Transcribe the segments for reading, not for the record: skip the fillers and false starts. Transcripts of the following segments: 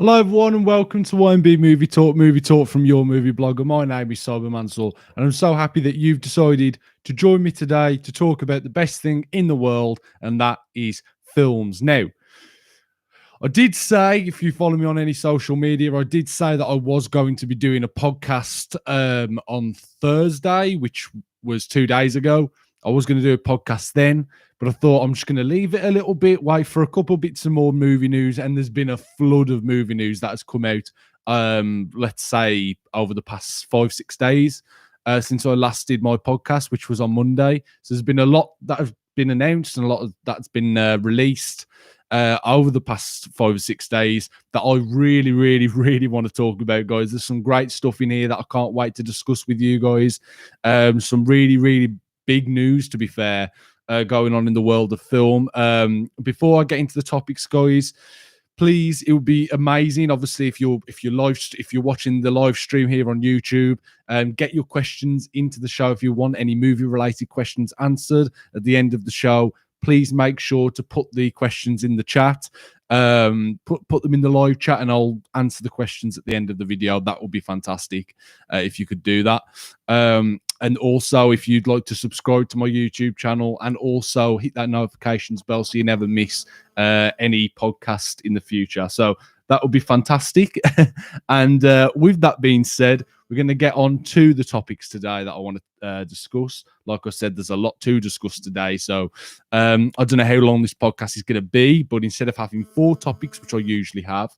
Hello, everyone, and welcome to YMB Movie Talk from your movie blogger. My name is Cyber Mansell, and I'm so happy that you've decided to join me today to talk about the best thing in the world, and that is films. Now, I did say, if you follow me on any social media, I did say that I was going to be doing a podcast on Thursday, which was 2 days ago. I was going to do a podcast then, but I thought I'm just going to leave it a little bit, wait for a couple bits of more movie news, and there's been a flood of movie news that has come out, let's say, over the past 5-6 days since I last did my podcast, which was on Monday. So there's been a lot that has been announced and a lot of that's been released over the past 5 or 6 days that I really want to talk about, guys. There's some great stuff in here that I can't wait to discuss with you guys. Some really big news, to be fair, going on in the world of film. Before I get into the topics, guys, please, it would be amazing. Obviously, if you're watching the live stream here on YouTube, get your questions into the show. If you want any movie related questions answered at the end of the show, please make sure to put the questions in the chat. Put them in the live chat, and I'll answer the questions at the end of the video. That would be fantastic if you could do that. And also, if you'd like to subscribe to my YouTube channel and also hit that notifications bell so you never miss any podcast in the future. So that would be fantastic. And with that being said, we're going to get on to the topics today that I want to discuss. Like I said, there's a lot to discuss today. So I don't know how long this podcast is going to be, but instead of having 4 topics, which I usually have,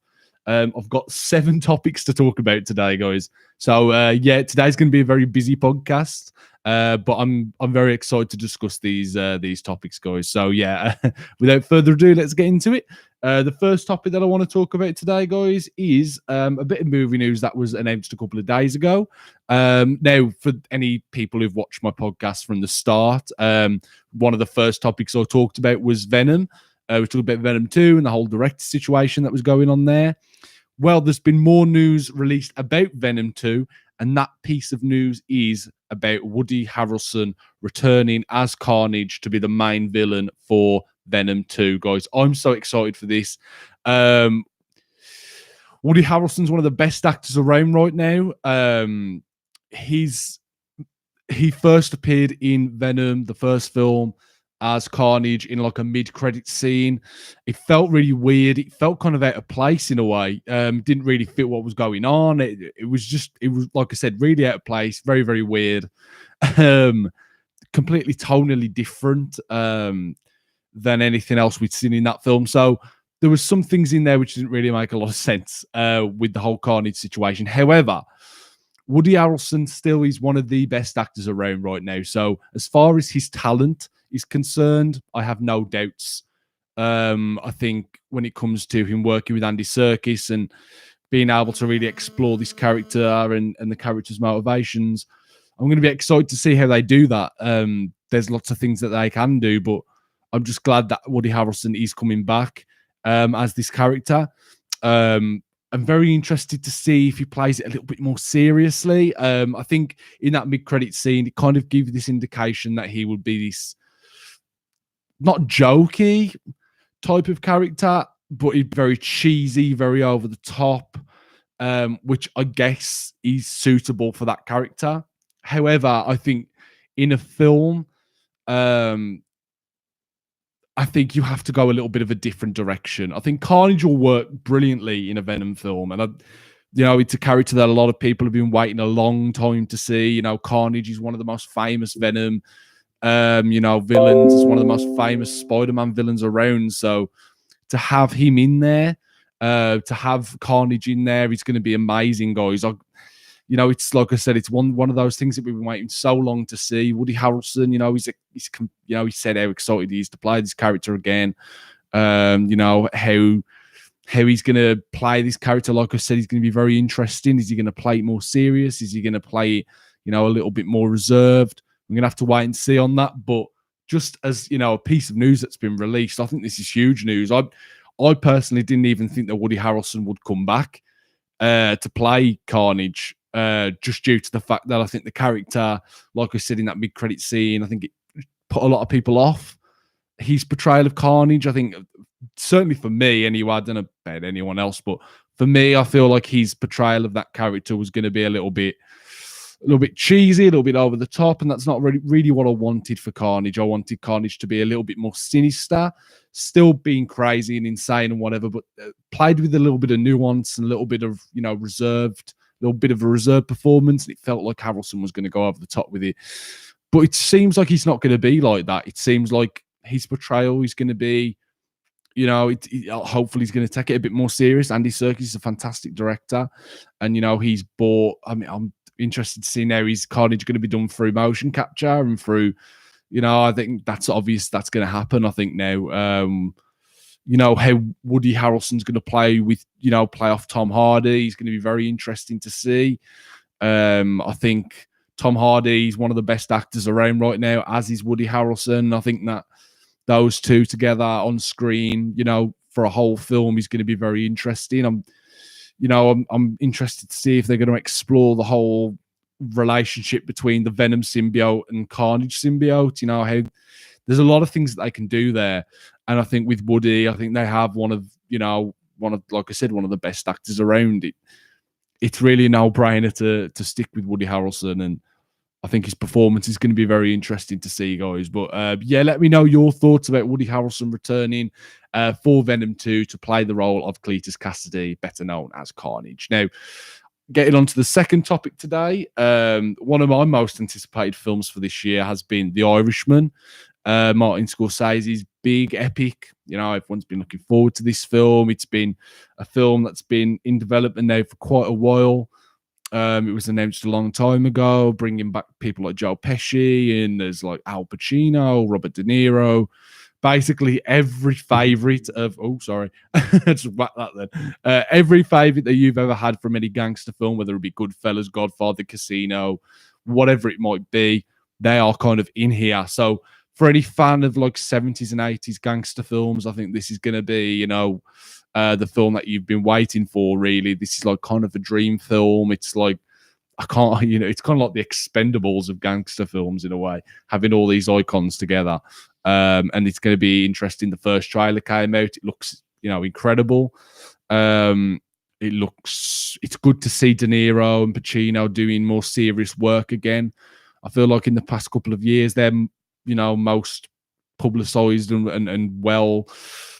I've got 7 topics to talk about today, guys. So today's going to be a very busy podcast, but I'm very excited to discuss these topics, guys. So without further ado, let's get into it. The first topic that I want to talk about today, guys, is a bit of movie news that was announced a couple of days ago. Now, for any people who've watched my podcast from the start, one of the first topics I talked about was Venom. We talked about Venom 2 and the whole director situation that was going on there. Well, there's been more news released about Venom 2, and that piece of news is about Woody Harrelson returning as Carnage to be the main villain for Venom 2, guys. I'm so excited for this. Woody Harrelson's one of the best actors around right now. He first appeared in Venom, the first film, as Carnage in like a mid-credit scene. It felt really weird. It felt kind of out of place in a way. Didn't really fit what was going on. It was like I said, really out of place. Very weird. Completely tonally different than anything else we'd seen in that film. So there was some things in there which didn't really make a lot of sense with the whole Carnage situation. However, Woody Harrelson still is one of the best actors around right now. So as far as his talent is concerned, I have no doubts. I think when it comes to him working with Andy Serkis and being able to really explore this character and the character's motivations, I'm going to be excited to see how they do that. There's lots of things that they can do, but I'm just glad that Woody Harrelson is coming back as this character. I'm very interested to see if he plays it a little bit more seriously. I think in that mid-credit scene, it kind of gives this indication that he would be this not jokey type of character, but he's very cheesy, very over the top, which I guess is suitable for that character. However, I think in a film, I think you have to go a little bit of a different direction. I think Carnage will work brilliantly in a Venom film. And, it's a character that a lot of people have been waiting a long time to see. Carnage is one of the most famous Venom, villains. It's one of the most famous Spider-Man villains around. So to have him in there, to have Carnage in there, is going to be amazing, guys. It's like I said, it's one of those things that we've been waiting so long to see. Woody Harrelson, he said how excited he is to play this character again. How he's going to play this character. Like I said, he's going to be very interesting. Is he going to play it more serious? Is he going to play it, a little bit more reserved? We're going to have to wait and see on that. But just as, a piece of news that's been released, I think this is huge news. I personally didn't even think that Woody Harrelson would come back to play Carnage. Just due to the fact that I think the character, like I said in that mid-credit scene, I think it put a lot of people off. His portrayal of Carnage, I think certainly for me anyway, I don't know about anyone else, but for me, I feel like his portrayal of that character was going to be a little bit cheesy, a little bit over the top, and that's not really what I wanted for Carnage. I wanted Carnage to be a little bit more sinister, still being crazy and insane and whatever, but played with a little bit of nuance and a little bit of, reserved, a little bit of a reserved performance. It felt like Harrelson was going to go over the top with it, but it seems like he's not going to be like that. It seems like his portrayal is going to be, hopefully he's going to take it a bit more serious. Andy Serkis is a fantastic director, and he's bought. I mean, I'm interested to see now is Carnage going to be done through motion capture and through, I think that's obvious that's going to happen. I think now, how Woody Harrelson's going to play off Tom Hardy is going to be very interesting to see. I think Tom Hardy is one of the best actors around right now, as is Woody Harrelson. I think that those two together on screen, for a whole film is going to be very interesting. I'm interested to see if they're going to explore the whole relationship between the Venom symbiote and Carnage symbiote. How there's a lot of things that they can do there, and I think with Woody, I think they have one of like I said, one of the best actors around. It's really a no-brainer to stick with Woody Harrelson, and I think his performance is going to be very interesting to see, guys. But let me know your thoughts about Woody Harrelson returning for Venom 2 to play the role of Cletus Cassidy, better known as Carnage. Now, getting on to the second topic today, one of my most anticipated films for this year has been The Irishman, Martin Scorsese's big epic. Everyone's been looking forward to this film. It's been a film that's been in development now for quite a while. It was announced a long time ago, bringing back people like Joe Pesci, and there's like Al Pacino, Robert De Niro, basically every favorite of, just whack that then. Every favorite that you've ever had from any gangster film, whether it be Goodfellas, Godfather, Casino, whatever it might be, they are kind of in here. So for any fan of like 70s and 80s gangster films, I think this is going to be, the film that you've been waiting for, really. This is like kind of a dream film. It's like, it's kind of like the Expendables of gangster films in a way, having all these icons together. And it's going to be interesting. The first trailer came out. It looks, incredible. It's good to see De Niro and Pacino doing more serious work again. I feel like in the past couple of years, they're, most publicized and well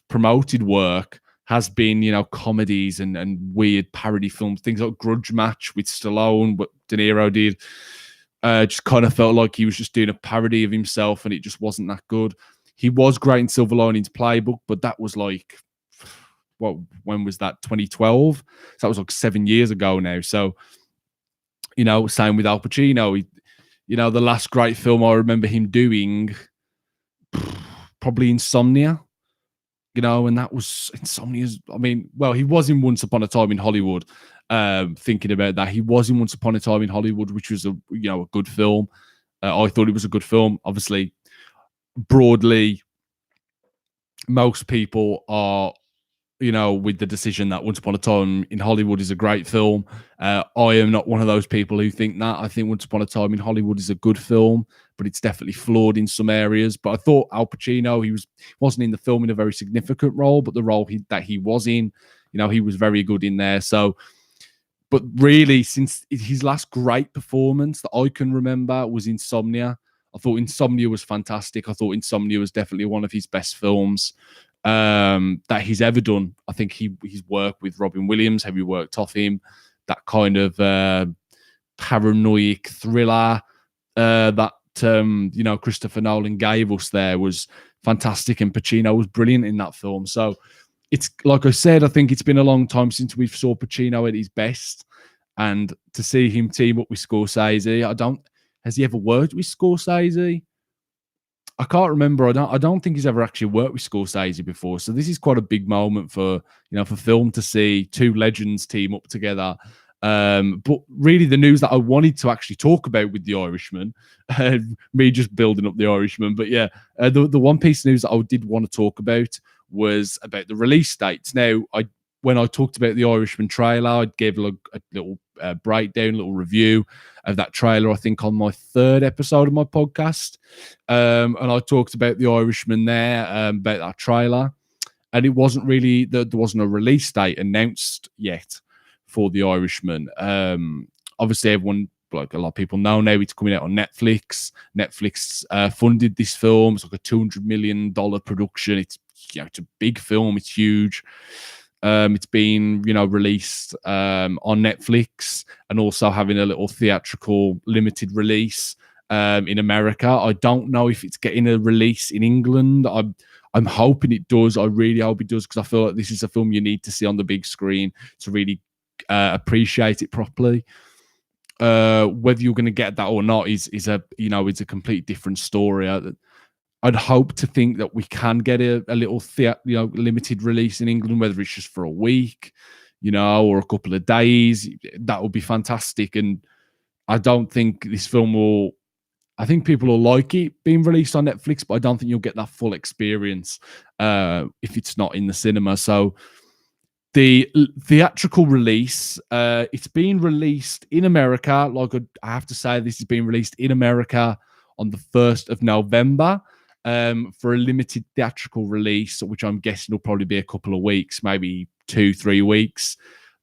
promoted work has been, comedies and weird parody films, things like Grudge Match with Stallone, what De Niro did. Just kind of felt like he was just doing a parody of himself, and it just wasn't that good. He was great in Silver Linings Playbook, but that was like, when was that? 2012? So that was like 7 years ago now. So, same with Al Pacino. The last great film I remember him doing, probably Insomnia. And that was Insomnia's. I mean, well, he was in Once Upon a Time in Hollywood. Thinking about that, he was in Once Upon a Time in Hollywood, which was a good film. I thought it was a good film. Obviously, broadly, most people are, with the decision that Once Upon a Time in Hollywood is a great film. I am not one of those people who think that. I think Once Upon a Time in Hollywood is a good film, but it's definitely flawed in some areas. But I thought Al Pacino, he wasn't in the film in a very significant role, but the role that he was in, he was very good in there. So, but really, since his last great performance that I can remember was Insomnia. I thought Insomnia was fantastic. I thought Insomnia was definitely one of his best films that he's ever done. I think his work with Robin Williams, heavy worked off him, that kind of paranoid thriller that Christopher Nolan gave us there was fantastic, and Pacino was brilliant in that film. So it's like I said, I think it's been a long time since we saw Pacino at his best, and to see him team up with Scorsese, has he ever worked with Scorsese? I can't remember. I don't think he's ever actually worked with Scorsese before. So this is quite a big moment for film to see two legends team up together. But really, the news that I wanted to actually talk about with The Irishman, me just building up The Irishman. But yeah, the one piece of news that I did want to talk about was about the release dates. Now, when I talked about the Irishman trailer, I gave a little breakdown, a little review of that trailer, I think, on my third episode of my podcast. And I talked about the Irishman there, about that trailer. and it wasn't really there wasn't a release date announced yet for The Irishman. Obviously, everyone, like a lot of people know now, it's coming out on Netflix. Netflix funded this film. It's like a $200 million production. It's it's a big film. It's huge. It's been released on Netflix and also having a little theatrical limited release in America. I don't know if it's getting a release in England. I'm hoping it does. I really hope it does, because I feel like this is a film you need to see on the big screen to really appreciate it properly. Whether you're going to get that or not is a it's a complete different story. I'd hope to think that we can get a little limited release in England, whether it's just for a week, or a couple of days. That would be fantastic. And I don't think this film will. I think people will like it being released on Netflix, but I don't think you'll get that full experience if it's not in the cinema. So the theatrical release, it's being released in America. Like, I have to say, this is being released in America on the 1st of November for a limited theatrical release, which I'm guessing will probably be a couple of weeks, maybe 2-3 weeks.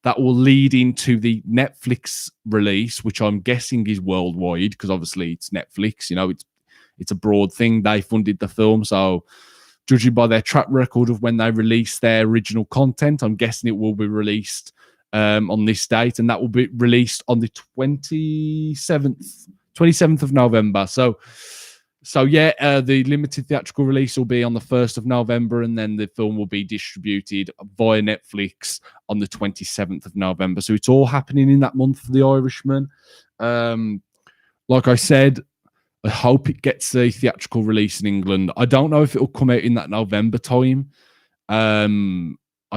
That will lead into the Netflix release, which I'm guessing is worldwide, because obviously it's Netflix. It's a broad thing. They funded the film, so judging by their track record of when they release their original content, I'm guessing it will be released on this date, and that will be released on the 27th of November. So yeah, the limited theatrical release will be on the 1st of November, and then the film will be distributed via Netflix on the 27th of November. So it's all happening in that month for The Irishman. Like I said, I hope it gets a theatrical release in England. I don't know if it will come out in that November time. I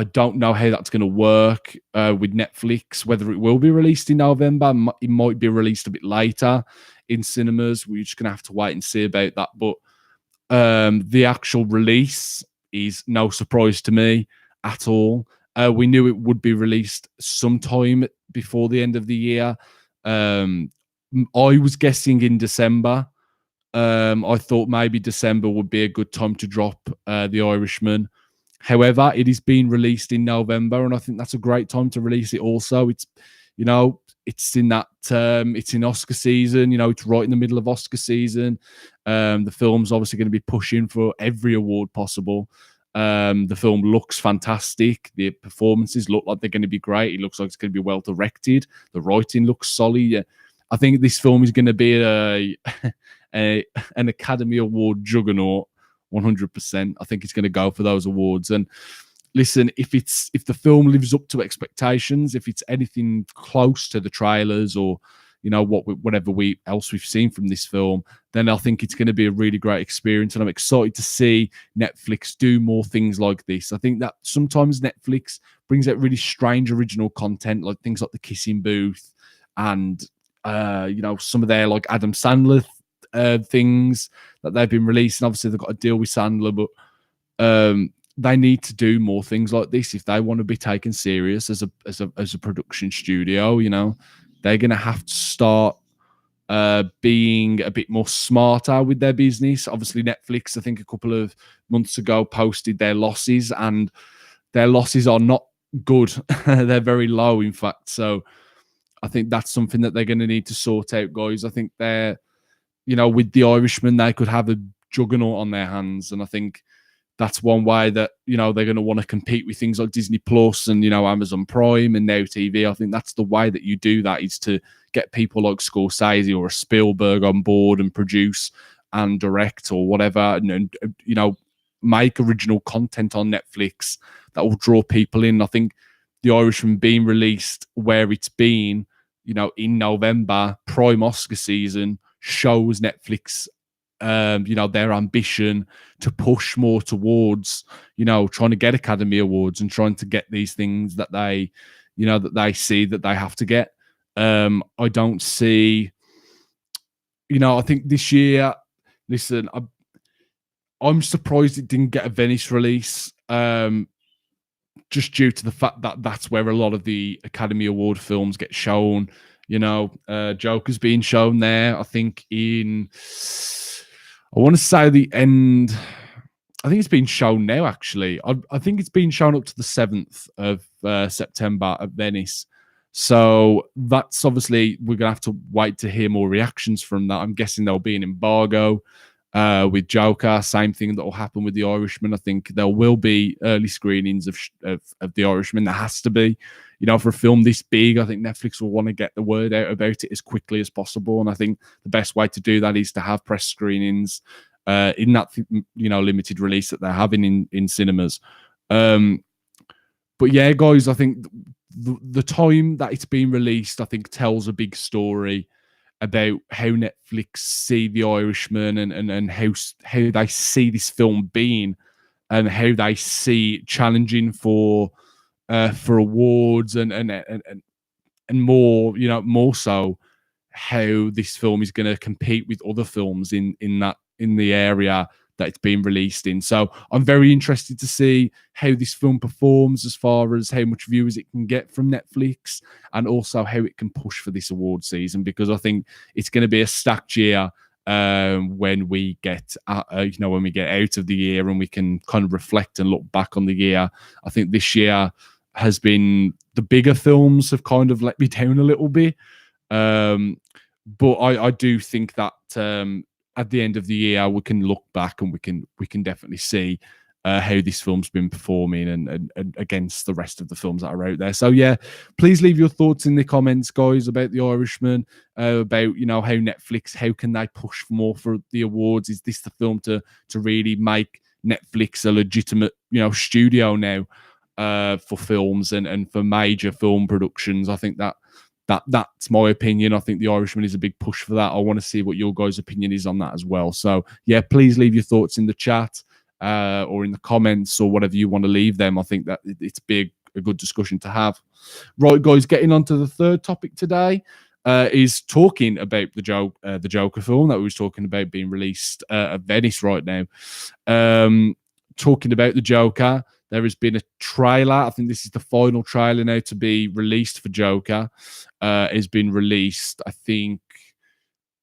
don't know how that's going to work with Netflix, whether it will be released in November. It might be released a bit later in cinemas. We're just going to have to wait and see about that. But the actual release is no surprise to me at all. We knew it would be released sometime before the end of the year. I was guessing in December. I thought maybe December would be a good time to drop The Irishman. However, it is being released in November, and I think that's a great time to release it also. It's in that it's in Oscar season. It's right in the middle of Oscar season. The film's obviously going to be pushing for every award possible. The film looks fantastic. The performances look like they're going to be great. It looks like it's going to be well directed. The writing looks solid. I think this film is going to be an Academy Award juggernaut, 100%. I think it's going to go for those awards. And listen, if the film lives up to expectations, if it's anything close to the trailers or whatever else we've seen from this film, then I think it's going to be a really great experience. And I'm excited to see Netflix do more things like this. I think that sometimes Netflix brings out really strange original content, like things like The Kissing Booth and some of their like Adam Sandler things that they've been releasing. Obviously, they've got a deal with Sandler, but they need to do more things like this if they want to be taken serious as a production studio. They're going to have to start being a bit more smarter with their business. Obviously, Netflix, I think a couple of months ago, posted their losses, and their losses are not good. They're very low, in fact. So I think that's something that they're going to need to sort out, guys. I think they're, with The Irishman, they could have a juggernaut on their hands. And I think that's one way that, they're going to want to compete with things like Disney Plus and, Amazon Prime and Now TV. I think that's the way that you do that, is to get people like Scorsese or a Spielberg on board and produce and direct or whatever, and make original content on Netflix that will draw people in. I think The Irishman being released where it's been, in November, prime Oscar season, shows Netflix their ambition to push more towards trying to get Academy Awards and trying to get these things that they see that they have to get. I don't see, I think this year, listen, I'm surprised it didn't get a Venice release, just due to the fact that that's where a lot of the Academy Award films get shown. Joker's being shown there, I think, I want to say the end I think it's been shown now, actually. I think it's been shown up to the 7th of September at Venice. So that's obviously, we're going to have to wait to hear more reactions from that. I'm guessing there'll be an embargo with Joker. Same thing that will happen with The Irishman. I think there will be early screenings of The Irishman. There has to be. You know, for a film this big, I think Netflix will want to get the word out about it as quickly as possible. And I think the best way to do that is to have press screenings in that, you know, limited release that they're having in cinemas. But yeah, guys, I think the time that it's been released, I think, tells a big story about how Netflix see The Irishman and how they see this film being, and how they see it challenging for awards and more, you know, more so how this film is going to compete with other films in the area that it's been released in. So I'm very interested to see how this film performs as far as how much viewers it can get from Netflix, and also how it can push for this award season, because I think it's going to be a stacked year when we get when we get out of the year and we can kind of reflect and look back on the year. I think this year has been, the bigger films have kind of let me down a little bit, but I do think that at the end of the year we can look back and we can definitely see how this film's been performing and against the rest of the films that are out there. So yeah, please leave your thoughts in the comments, guys, about The Irishman, about, you know, how Netflix, how can they push more for the awards? Is this the film to really make Netflix a legitimate, you know, studio now for films and for major film productions? I think that's my opinion. I think The Irishman is a big push for that. I want to see what your guys' opinion is on that as well. So yeah, please leave your thoughts in the chat or in the comments, or whatever you want to leave them. I think that it's a good discussion to have. Right, guys, getting on to the third topic today is talking about the Joker film that we was talking about being released at Venice right now. Talking about the Joker, there has been a trailer. I think this is the final trailer now to be released for Joker. Has been released, I think,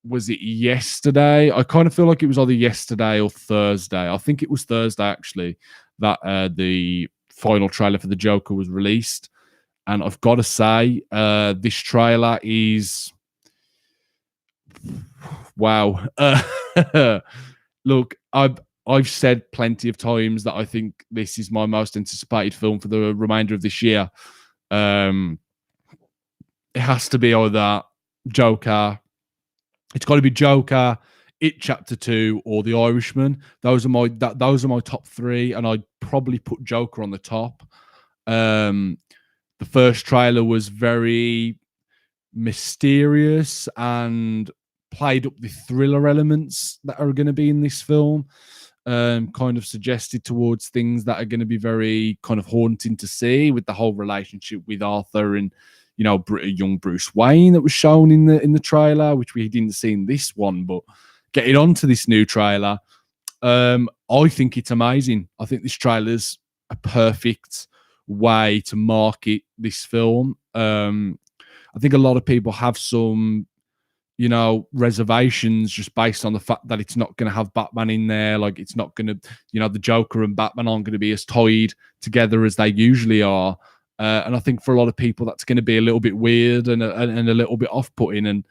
was it yesterday? I kind of feel like it was either yesterday or Thursday. I think it was Thursday, actually, that the final trailer for the Joker was released. And I've got to say, this trailer is... wow. Look, I've said plenty of times that I think this is my most anticipated film for the remainder of this year. It has to be either Joker. It's got to be Joker, It Chapter 2, or The Irishman. Those are my top three, and I'd probably put Joker on the top. The first trailer was very mysterious and played up the thriller elements that are going to be in this film. Kind of suggested towards things that are going to be very kind of haunting to see, with the whole relationship with Arthur and, you know, young Bruce Wayne that was shown in the trailer, which we didn't see in this one. But getting on to this new trailer, I think it's amazing. I think this trailer's a perfect way to market this film. I think a lot of people have some, you know, reservations just based on the fact that it's not going to have Batman in there. Like, it's not going to, you know, the Joker and Batman aren't going to be as tied together as they usually are. And I think for a lot of people, that's going to be a little bit weird and a little bit off-putting. And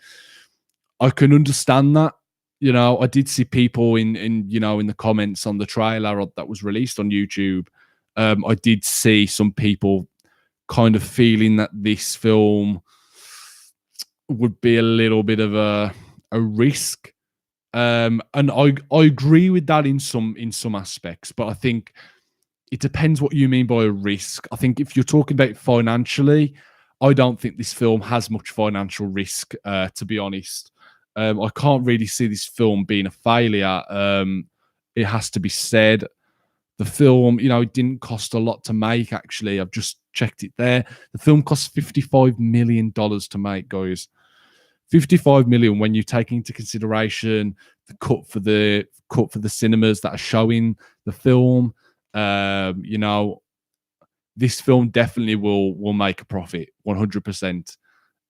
I can understand that. You know, I did see people in the comments on the trailer that was released on YouTube. I did see some people kind of feeling that this film would be a little bit of a risk. And I agree with that in some aspects, but I think it depends what you mean by a risk. I think if you're talking about financially, I don't think this film has much financial risk, to be honest. I can't really see this film being a failure. It has to be said. The film, you know, it didn't cost a lot to make, actually. I've just checked it there. The film cost $55 million to make, guys. 55 million when you take into consideration the cut for the cinemas that are showing the film. You know, this film definitely will make a profit, 100%.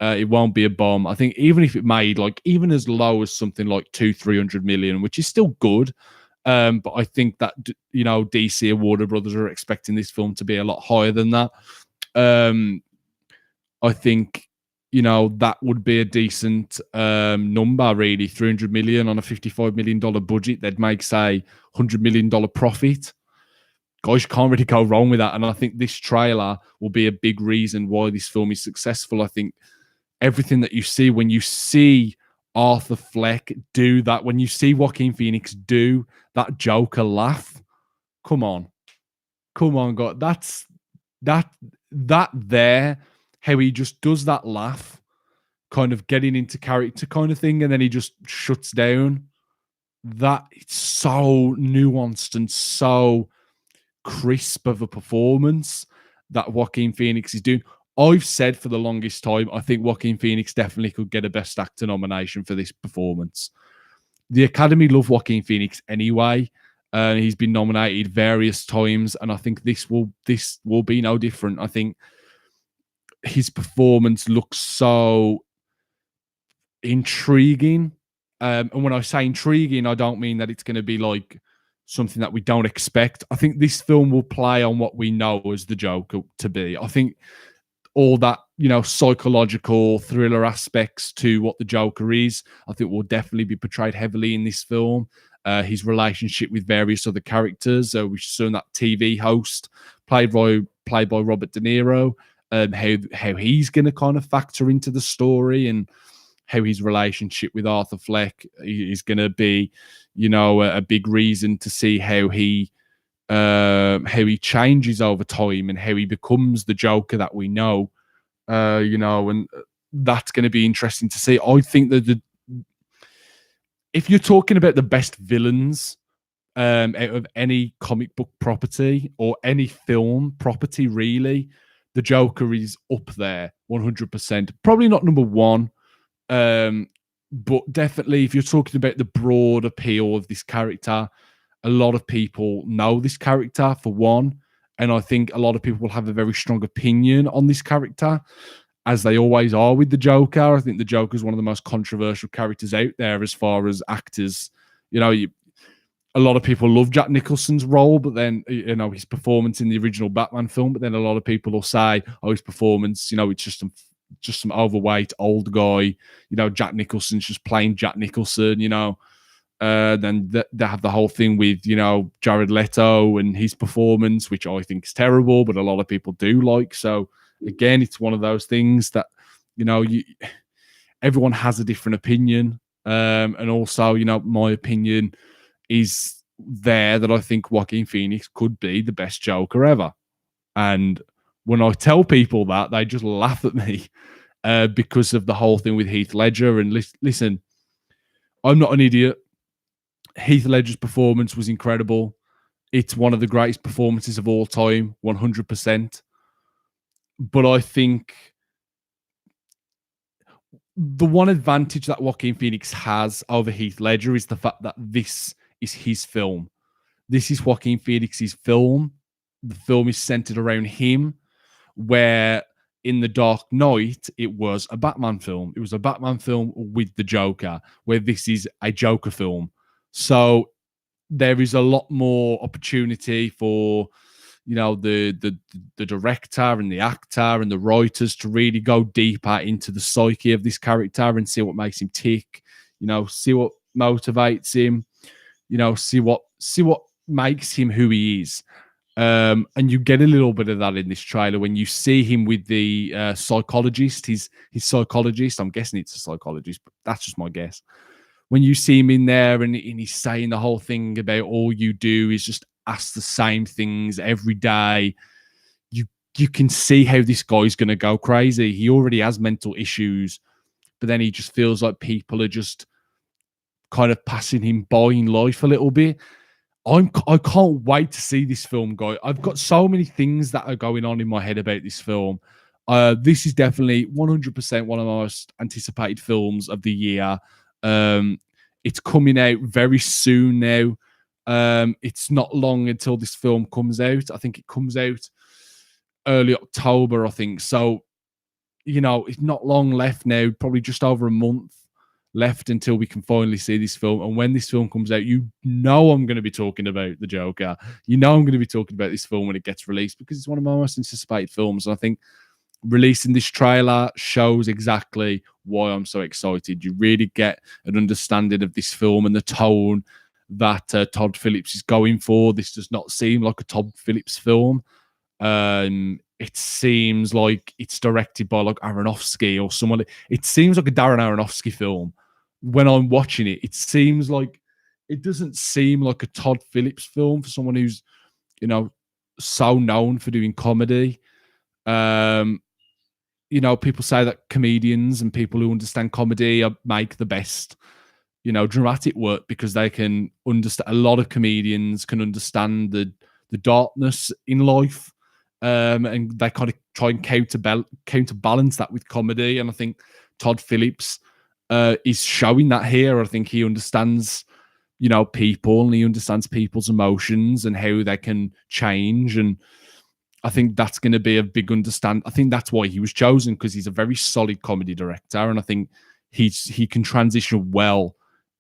It won't be a bomb. I think even if it made, like, even as low as something like 200-300 million, which is still good, But I think that, DC and Warner Brothers are expecting this film to be a lot higher than that. I think, that would be a decent number, really. 300 million on a $55 million budget. They'd make, say, $100 million profit. Guys, you can't really go wrong with that. And I think this trailer will be a big reason why this film is successful. I think everything that you see, when you see Arthur Fleck do that, when you see Joaquin Phoenix do that Joker laugh, come on, God. That there, how he just does that laugh, kind of getting into character kind of thing, and then he just shuts down. That, it's so nuanced and so crisp of a performance that Joaquin Phoenix is doing. I've said for the longest time, I think Joaquin Phoenix definitely could get a Best Actor nomination for this performance. The Academy love Joaquin Phoenix anyway. He's been nominated various times, and I think this will be no different. I think his performance looks so intriguing. And when I say intriguing, I don't mean that it's going to be like something that we don't expect. I think this film will play on what we know as the Joker to be. I think all that, psychological thriller aspects to what the Joker is, I think will definitely be portrayed heavily in this film. His relationship with various other characters. We saw that TV host played by Robert De Niro. How he's going to kind of factor into the story, and how his relationship with Arthur Fleck is going to be, a big reason to see how he changes over time and how he becomes the Joker that we know, and that's going to be interesting to see. I think that if you're talking about the best villains out of any comic book property or any film property, really, the Joker is up there 100%. Probably not number one, but definitely if you're talking about the broad appeal of this character, a lot of people know this character, for one, and I think a lot of people will have a very strong opinion on this character, as they always are with the Joker. I think the Joker is one of the most controversial characters out there as far as actors. A lot of people love Jack Nicholson's role, but then, his performance in the original Batman film, but then a lot of people will say, his performance, it's just some overweight old guy. Jack Nicholson's just playing Jack Nicholson, then they have the whole thing with, Jared Leto and his performance, which I think is terrible, but a lot of people do like. So again, it's one of those things that, everyone has a different opinion. And also, my opinion is there that I think Joaquin Phoenix could be the best Joker ever. And when I tell people that, they just laugh at me because of the whole thing with Heath Ledger. And listen, I'm not an idiot. Heath Ledger's performance was incredible. It's one of the greatest performances of all time, 100%. But I think the one advantage that Joaquin Phoenix has over Heath Ledger is the fact that this is his film. This is Joaquin Phoenix's film. The film is centered around him, where in The Dark Knight, it was a Batman film. It was a Batman film with the Joker, where this is a Joker film. So there is a lot more opportunity for, the director and the actor and the writers to really go deeper into the psyche of this character and see what makes him tick, see what motivates him, see what makes him who he is. And you get a little bit of that in this trailer when you see him with the psychologist, his psychologist. I'm guessing it's a psychologist, but that's just my guess. When you see him in there and he's saying the whole thing about all you do is just ask the same things every day, you can see how this guy's going to go crazy. He already has mental issues, but then he just feels like people are just kind of passing him by in life a little bit. I can't wait to see this film, guy. I've got so many things that are going on in my head about this film. This is definitely 100% one of the most anticipated films of the year. It's coming out very soon now. It's not long until this film comes out. I think it comes out early October, I think. So, it's not long left now, probably just over a month. left until we can finally see this film. And when this film comes out, you know I'm going to be talking about the Joker. You know I'm going to be talking about this film when it gets released, because it's one of my most anticipated films. And I think releasing this trailer shows exactly why I'm so excited. You really get an understanding of this film and the tone that Todd Phillips is going for. This does not seem like a Todd Phillips film. It seems like it's directed by like Aronofsky or someone. It seems like a Darren Aronofsky film. When I'm watching it, it seems like, it doesn't seem like a Todd Phillips film for someone who's, you know, so known for doing comedy. You know, people say that comedians and people who understand comedy make the best, you know, dramatic work, because they can understand. A lot of comedians can understand the darkness in life, and they kind of try and counterbalance that with comedy. And I think Todd Phillips is showing that here. I think he understands, you know, people, and he understands people's emotions and how they can change. And I think that's going to be a big understand. I think that's why he was chosen, because he's a very solid comedy director, and I think he can transition well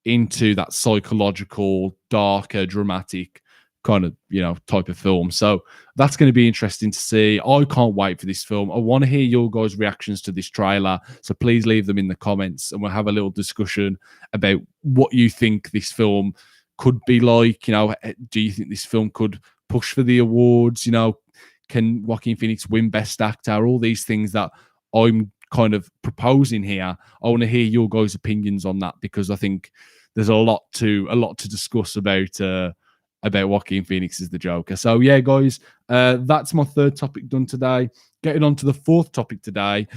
into that psychological, darker, dramatic kind of, you know, type of film. So that's going to be interesting to see. I can't wait for this film. I want to hear your guys' reactions to this trailer, so please leave them in the comments, and we'll have a little discussion about what you think this film could be like. You know, do you think this film could push for the awards? You know, can Joaquin Phoenix win Best Actor? All these things that I'm kind of proposing here. I want to hear your guys' opinions on that, because I think there's a lot to discuss about Joaquin Phoenix as the Joker. So yeah, guys, that's my third topic done today. Getting on to the fourth topic today,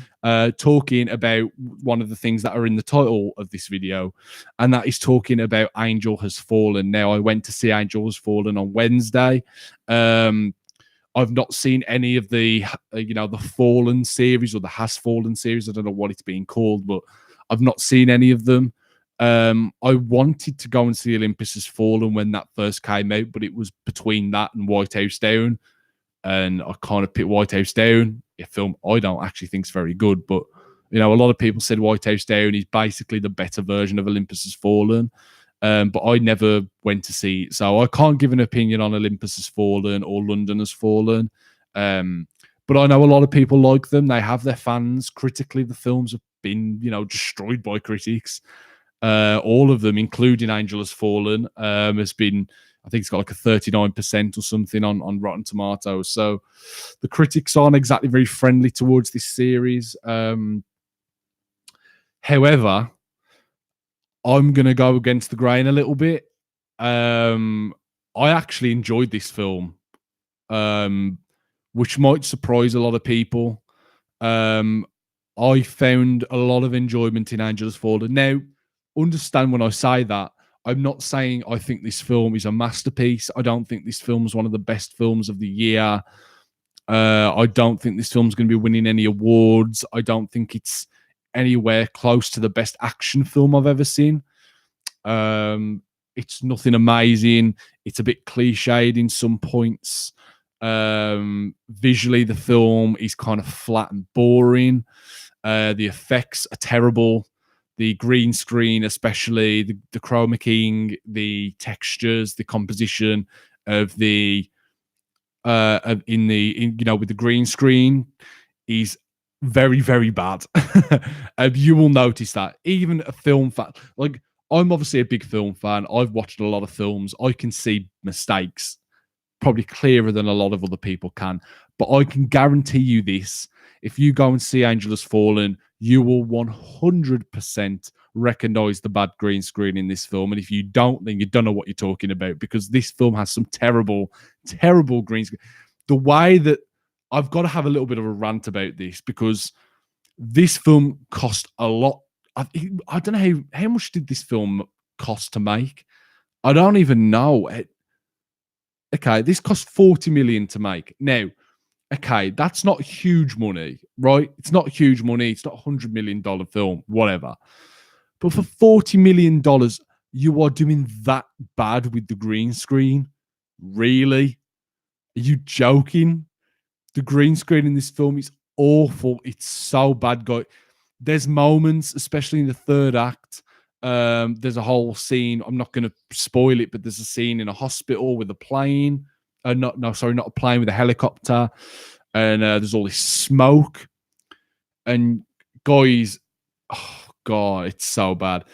talking about one of the things that are in the title of this video, and that is talking about Angel Has Fallen. Now, I went to see Angel Has Fallen on Wednesday. I've not seen any of the, you know, the Fallen series or the Has Fallen series. I don't know what it's being called, but I've not seen any of them. I wanted to go and see Olympus Has Fallen when that first came out, but it was between that and White House Down, and I kind of picked White House Down, a film I don't actually think is very good, but, you know, a lot of people said White House Down is basically the better version of Olympus Has Fallen. But I never went to see it, so I can't give an opinion on Olympus Has Fallen or London Has Fallen. But I know a lot of people like them. They have their fans. Critically, the films have been, you know, destroyed by critics. All of them, including Angel Has Fallen, has been, I think it's got like a 39% or something on Rotten Tomatoes. So the critics aren't exactly very friendly towards this series. However, I'm going to go against the grain a little bit. I actually enjoyed this film, which might surprise a lot of people. I found a lot of enjoyment in Angel Has Fallen. Now, understand when I say that, I'm not saying I think this film is a masterpiece. I don't think this film is one of the best films of the year. I don't think this film's going to be winning any awards. I don't think it's anywhere close to the best action film I've ever seen. It's nothing amazing. It's a bit cliched in some points. Visually, the film is kind of flat and boring. The effects are terrible. The green screen, especially the chroma keying, the textures, the composition of the with the green screen is very, very bad. You will notice that. Even a film fan, like, I'm obviously a big film fan. I've watched a lot of films. I can see mistakes probably clearer than a lot of other people can. But I can guarantee you this: if you go and see Angel Has Fallen, you will 100% recognize the bad green screen in this film. And if you don't, then you don't know what you're talking about, because this film has some terrible, terrible green screen. The way that, I've got to have a little bit of a rant about this, because this film cost a lot. I don't know how much did this film cost to make? I don't even know. Okay, this cost 40 million to make. Now, okay, that's not huge money, right? It's not huge money. It's not $100 million film, whatever. But for $40 million, you are doing that bad with the green screen? Really? Are you joking? The green screen in this film is awful. It's so bad, guy. There's moments, especially in the third act, There's a whole scene. I'm not going to spoil it, but there's a scene in a hospital with a plane. Not a plane, with a helicopter, and there's all this smoke. And guys, oh god, it's so bad.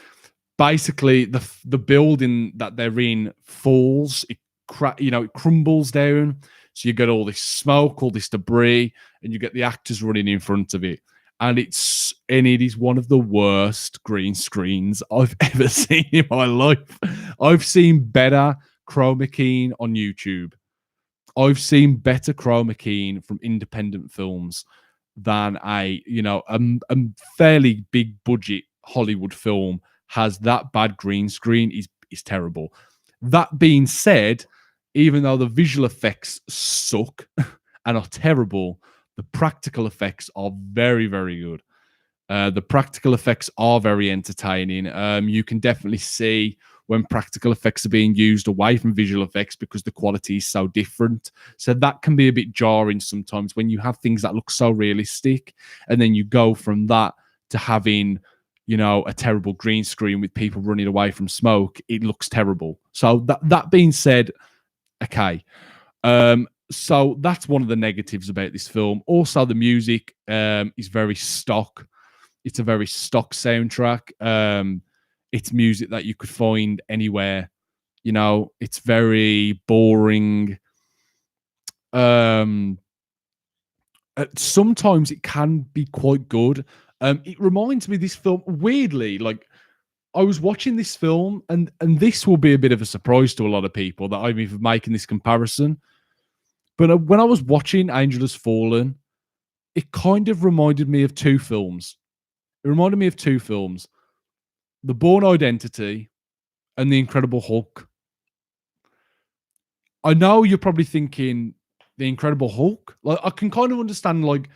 Basically, the building that they're in falls. It crumbles down. So you get all this smoke, all this debris, and you get the actors running in front of it. And it is one of the worst green screens I've ever seen in my life. I've seen better chroma keying on YouTube. I've seen better chroma keying from independent films than a fairly big budget Hollywood film has. That bad green screen is terrible. That being said, even though the visual effects suck and are terrible, the practical effects are very, very good. The practical effects are very entertaining. You can definitely see when practical effects are being used away from visual effects because the quality is so different. So that can be a bit jarring sometimes when you have things that look so realistic and then you go from that to having, a terrible green screen with people running away from smoke. It looks terrible. So that being said, okay. So that's one of the negatives about this film. Also, the music is very stock. It's a very stock soundtrack. It's music that you could find anywhere. It's very boring. Sometimes it can be quite good. It reminds me of this film, weirdly, like I was watching this film, and this will be a bit of a surprise to a lot of people that I'm even making this comparison. But when I was watching Angel Has Fallen, it kind of reminded me of two films. It reminded me of two films. The Bourne Identity and The Incredible Hulk. I know you're probably thinking The Incredible Hulk. Like, I can kind of understand, like,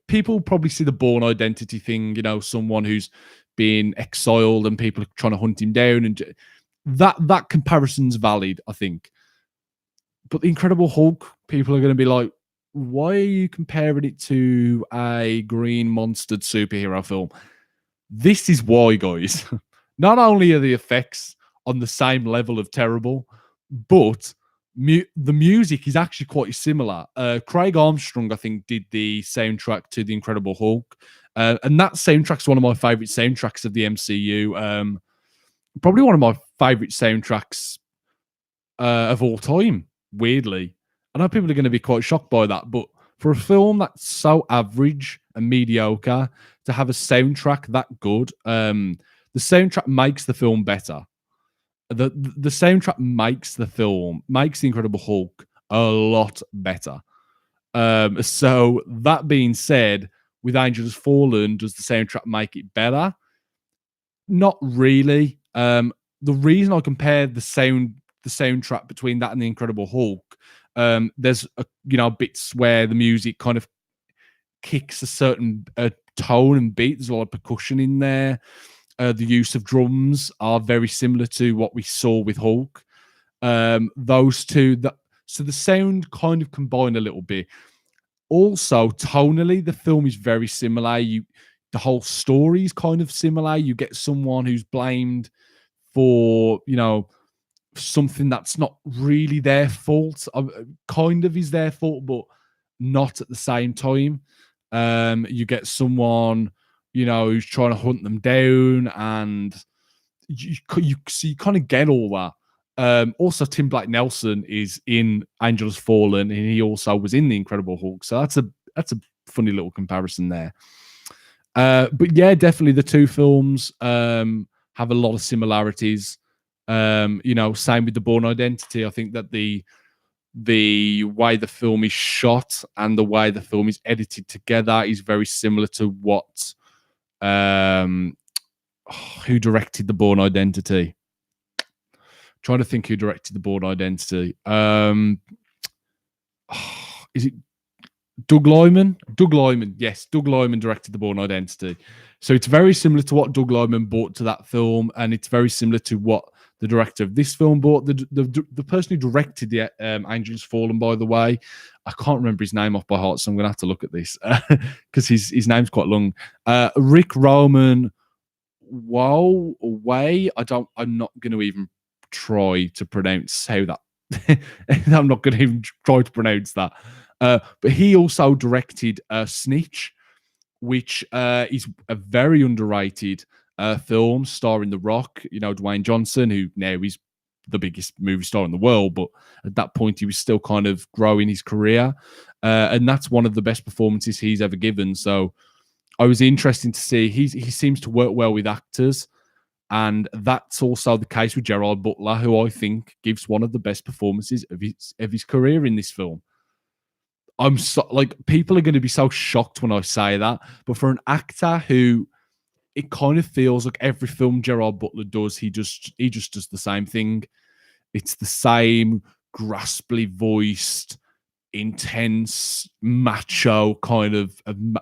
people probably see the Bourne Identity thing, someone who's being exiled and people are trying to hunt him down. And that comparison's valid, I think. But The Incredible Hulk, people are going to be like, why are you comparing it to a green monstered superhero film? This is why, guys. Not only are the effects on the same level of terrible, but the music is actually quite similar. Craig Armstrong, I think, did the soundtrack to The Incredible Hulk. And that soundtrack's one of my favorite soundtracks of the MCU. Probably one of my favorite soundtracks of all time, weirdly. I know people are going to be quite shocked by that, but for a film that's so average and mediocre, to have a soundtrack that good, the soundtrack makes the film better. The soundtrack makes The Incredible Hulk a lot better. So that being said, with Angel Has Fallen, does the soundtrack make it better? Not really. The reason I compare the soundtrack between that and The Incredible Hulk, there's bits where the music kind of kicks a certain tone and beat. There's a lot of percussion in there. The use of drums are very similar to what we saw with Hulk. Those two, so the sound kind of combine a little bit. Also, tonally, the film is very similar. The whole story is kind of similar. You get someone who's blamed for, something that's not really their fault. Kind of is their fault, but not at the same time. You get someone, who's trying to hunt them down, and you kind of get all that. Also, Tim Blake Nelson is in Angel Has Fallen, and he also was in The Incredible Hulk. So that's a funny little comparison there. But yeah, definitely the two films have a lot of similarities. Same with The Bourne Identity. I think that the way the film is shot and the way the film is edited together is very similar to what who directed The Bourne Identity. Trying to think who directed The Bourne Identity. Is it Doug Liman? Doug Liman, yes. Doug Liman directed The Bourne Identity. So it's very similar to what Doug Liman brought to that film, and it's very similar to what the director of this film brought. The person who directed the Angel Has Fallen, by the way, I can't remember his name off by heart, so I'm going to have to look at this because his name's quite long. Rick Roman Way. I'm not going to even try to pronounce how that. I'm not going to even try to pronounce that. But he also directed Snitch, which is a very underrated film starring The Rock. You know, Dwayne Johnson, who now is the biggest movie star in the world, but at that point he was still kind of growing his career, and that's one of the best performances he's ever given. So I was interested to see he seems to work well with actors, and that's also the case with Gerard Butler, who I think gives one of the best performances of his career in this film. I'm so like people are going to be so shocked when I say that, but for an actor who it kind of feels like every film Gerard Butler does, he just does the same thing. It's the same grasply voiced, intense, macho kind of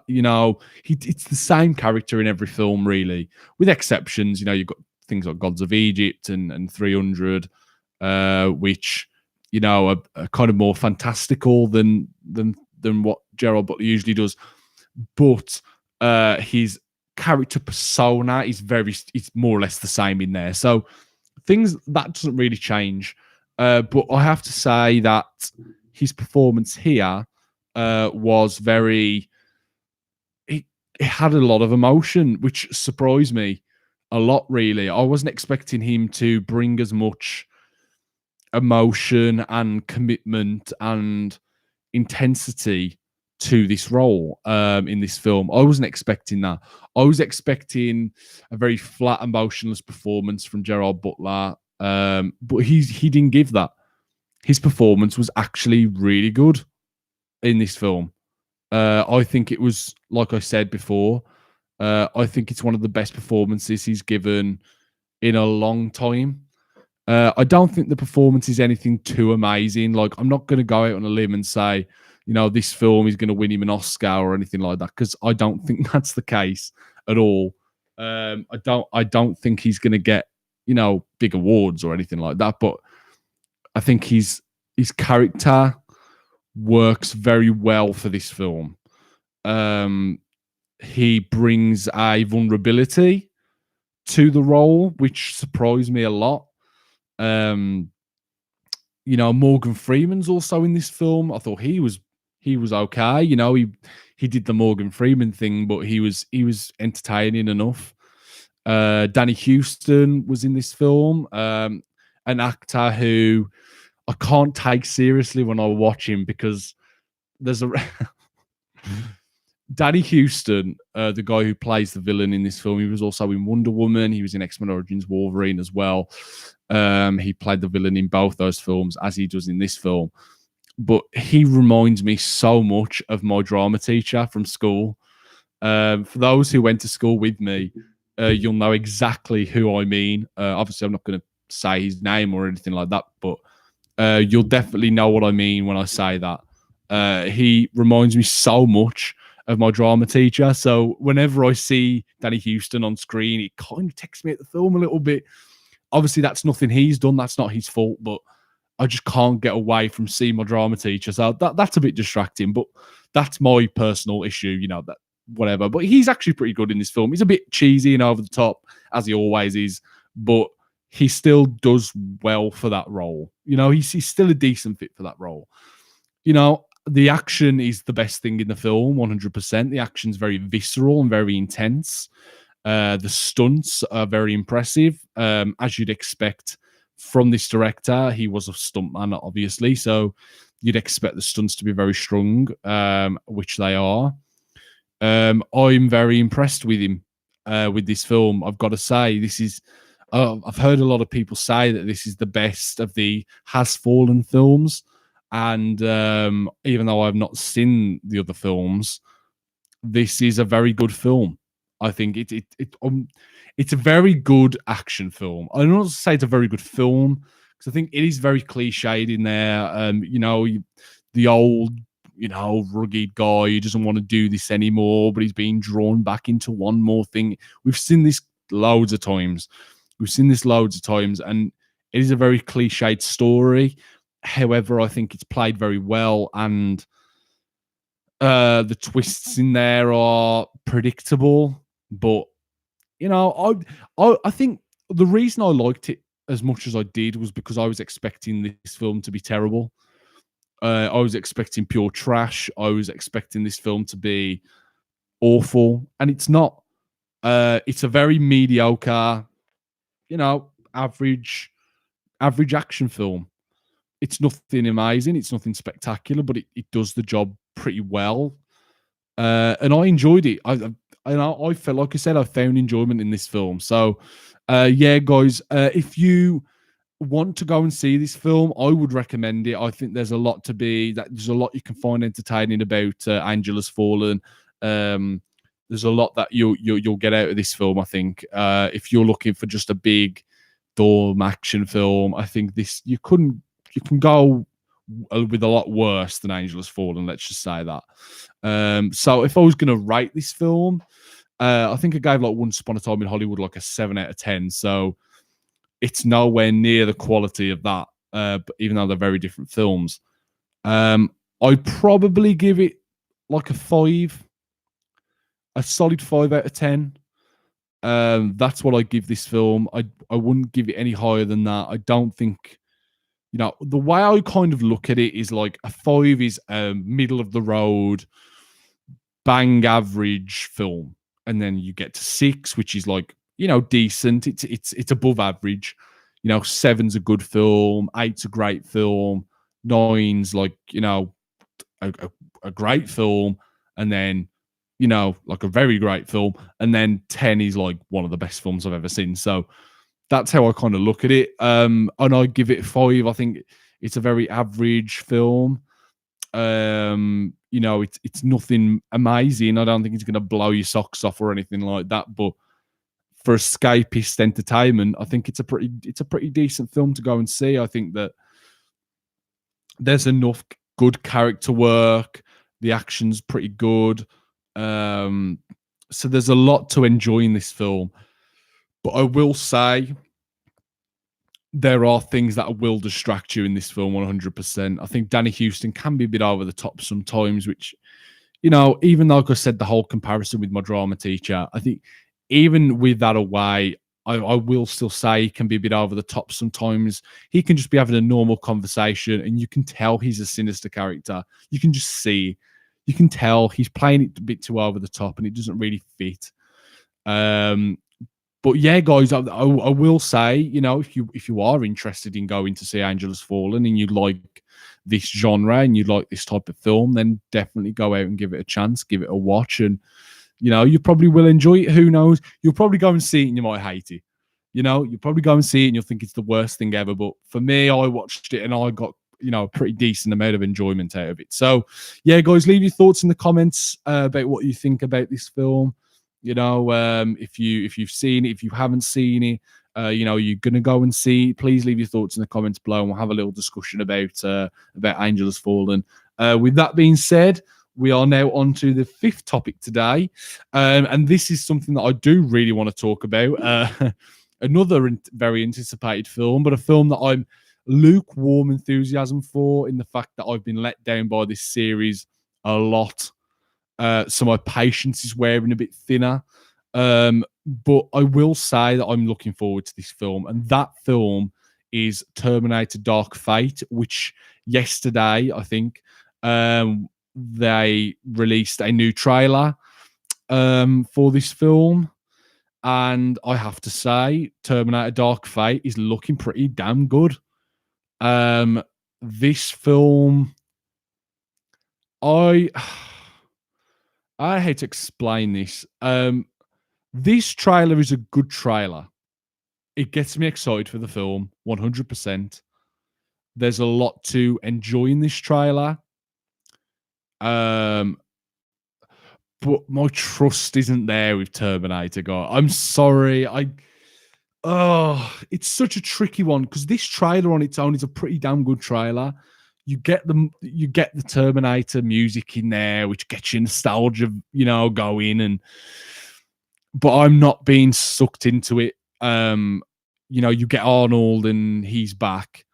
it's the same character in every film, really, with exceptions. You know, you've got things like Gods of Egypt and 300, which are kind of more fantastical than what Gerard Butler usually does. But his character persona is it's more or less the same in there. So things that doesn't really change. But I have to say that his performance here was very. It had a lot of emotion, which surprised me a lot. Really, I wasn't expecting him to bring as much emotion and commitment and intensity to this role in this film. I wasn't expecting that. I was expecting a very flat, emotionless performance from Gerard Butler, but he didn't give that. His performance was actually really good in this film. I think it was, like I said before, I think it's one of the best performances he's given in a long time. I don't think the performance is anything too amazing. Like, I'm not going to go out on a limb and say, this film is going to win him an Oscar or anything like that, because I don't think that's the case at all. I don't think he's going to get, big awards or anything like that. But I think his character works very well for this film. He brings a vulnerability to the role, which surprised me a lot. Morgan Freeman's also in this film. I thought he was okay. He did the Morgan Freeman thing, but he was entertaining enough. Danny Houston was in this film, an actor who I can't take seriously when I watch him, because there's a Danny Houston, the guy who plays the villain in this film. He was also in Wonder Woman. He was in X-Men Origins Wolverine as well. He played the villain in both those films, as he does in this film. But he reminds me so much of my drama teacher from school. For those who went to school with me, you'll know exactly who I mean. Obviously, I'm not going to say his name or anything like that, but you'll definitely know what I mean when I say that. He reminds me so much of my drama teacher. So whenever I see Danny Houston on screen, it kind of takes me at the film a little bit. Obviously, that's nothing he's done. That's not his fault, but I just can't get away from seeing my drama teacher. So that's a bit distracting, but that's my personal issue, that whatever. But he's actually pretty good in this film. He's a bit cheesy and over the top, as he always is, but he still does well for that role. He's still a decent fit for that role. The action is the best thing in the film, 100%. The action's very visceral and very intense. The stunts are very impressive, as you'd expect from this director. He was a stuntman, obviously, so you'd expect the stunts to be very strong, which they are. I'm very impressed with him, with this film. I've got to say, this is... I've heard a lot of people say that this is the best of the Has Fallen films. And even though I've not seen the other films, this is a very good film. I think it's a very good action film. I don't want to say it's a very good film, because I think it is very cliched in there. The old, rugged guy who doesn't want to do this anymore, but he's being drawn back into one more thing. We've seen this loads of times. And it is a very cliched story. However, I think it's played very well, and the twists in there are predictable, but I think the reason I liked it as much as I did was because I was expecting this film to be terrible. I was expecting pure trash. I was expecting this film to be awful, and it's not. It's a very mediocre, average action film. It's nothing amazing. It's nothing spectacular, but it does the job pretty well. And I enjoyed it. I felt, like I said, I found enjoyment in this film. So, yeah, guys, if you want to go and see this film, I would recommend it. I think there's a lot there's a lot you can find entertaining about Angel Has Fallen. There's a lot that you'll get out of this film. I think if you're looking for just a big dorm action film, I think you can go with a lot worse than Angel Has Fallen. Let's just say that. So if I was going to rate this film, I think I gave like Once Upon a Time in Hollywood like a 7 out of 10. So it's nowhere near the quality of that, but even though they're very different films. I'd probably give it like a solid 5 out of 10. That's what I give this film. I wouldn't give it any higher than that. I don't think, the way I kind of look at it is like a 5 is a middle of the road, bang average film. And then you get to 6, which is like, decent. It's above average. 7's a good film. 8's a great film. 9's like, a great film. And then, like a very great film. And then 10 is like one of the best films I've ever seen. So that's how I kind of look at it. And I give it 5. I think it's a very average film. It's nothing amazing. I don't think it's going to blow your socks off or anything like that. But for escapist entertainment, I think it's a pretty decent film to go and see. I think that there's enough good character work. The action's pretty good. So there's a lot to enjoy in this film. But I will say there are things that will distract you in this film 100%. I think Danny Houston can be a bit over the top sometimes, which, even though, like I said, the whole comparison with my drama teacher, I think even with that away, I will still say he can be a bit over the top sometimes. He can just be having a normal conversation and you can tell he's a sinister character. You can just see, you can tell he's playing it a bit too over the top and it doesn't really fit. But yeah, guys, I will say, if you are interested in going to see Angel Has Fallen and you like this genre and you like this type of film, then definitely go out and give it a chance, give it a watch, and you probably will enjoy it. Who knows? You'll probably go and see it and you might hate it. You'll probably go and see it and you'll think it's the worst thing ever. But for me, I watched it and I got a pretty decent amount of enjoyment out of it. So yeah, guys, leave your thoughts in the comments about what you think about this film. If you've seen it, if you haven't seen it, you're gonna go and see it, please leave your thoughts in the comments below and we'll have a little discussion about Angel Has Fallen. With that being said, we are now on to the 5th topic today, and this is something that I do really want to talk about. Another very anticipated film, but a film that I'm lukewarm enthusiasm for, in the fact that I've been let down by this series a lot. So my patience is wearing a bit thinner. But I will say that I'm looking forward to this film. And that film is Terminator Dark Fate, which yesterday, I think, they released a new trailer for this film. And I have to say, Terminator Dark Fate is looking pretty damn good. This film, I hate to explain this. This trailer is a good trailer. It gets me excited for the film, 100%. There's a lot to enjoy in this trailer. But my trust isn't there with Terminator, guy. I'm sorry. It's such a tricky one because this trailer on its own is a pretty damn good trailer. You get the Terminator music in there, which gets you nostalgia, going. But I'm not being sucked into it. You get Arnold and he's back,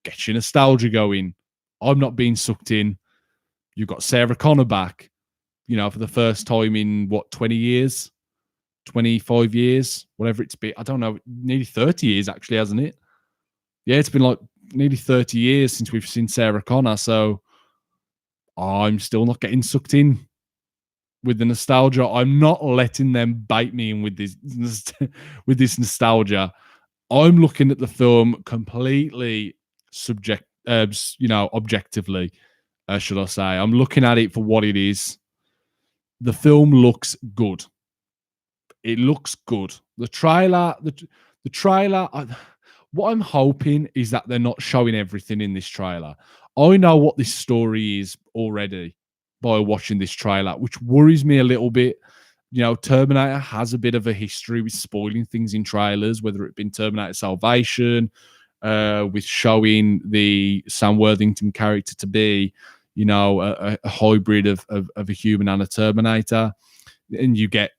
gets you nostalgia going. I'm not being sucked in. You've got Sarah Connor back, for the first time in 20 years. 25 years, whatever it's been. I don't know, nearly 30 years actually, hasn't it? Yeah, it's been like nearly 30 years since we've seen Sarah Connor. So I'm still not getting sucked in with the nostalgia. I'm not letting them bait me in with this with this nostalgia. I'm looking at the film completely objectively, should I say. I'm looking at it for what it is. The film looks good. It looks good. The trailer, what I'm hoping is that they're not showing everything in this trailer. I know what this story is already by watching this trailer, which worries me a little bit. You know, Terminator has a bit of a history with spoiling things in trailers, whether it be Terminator Salvation, with showing the Sam Worthington character to be, you know, a hybrid of a human and a Terminator. And you get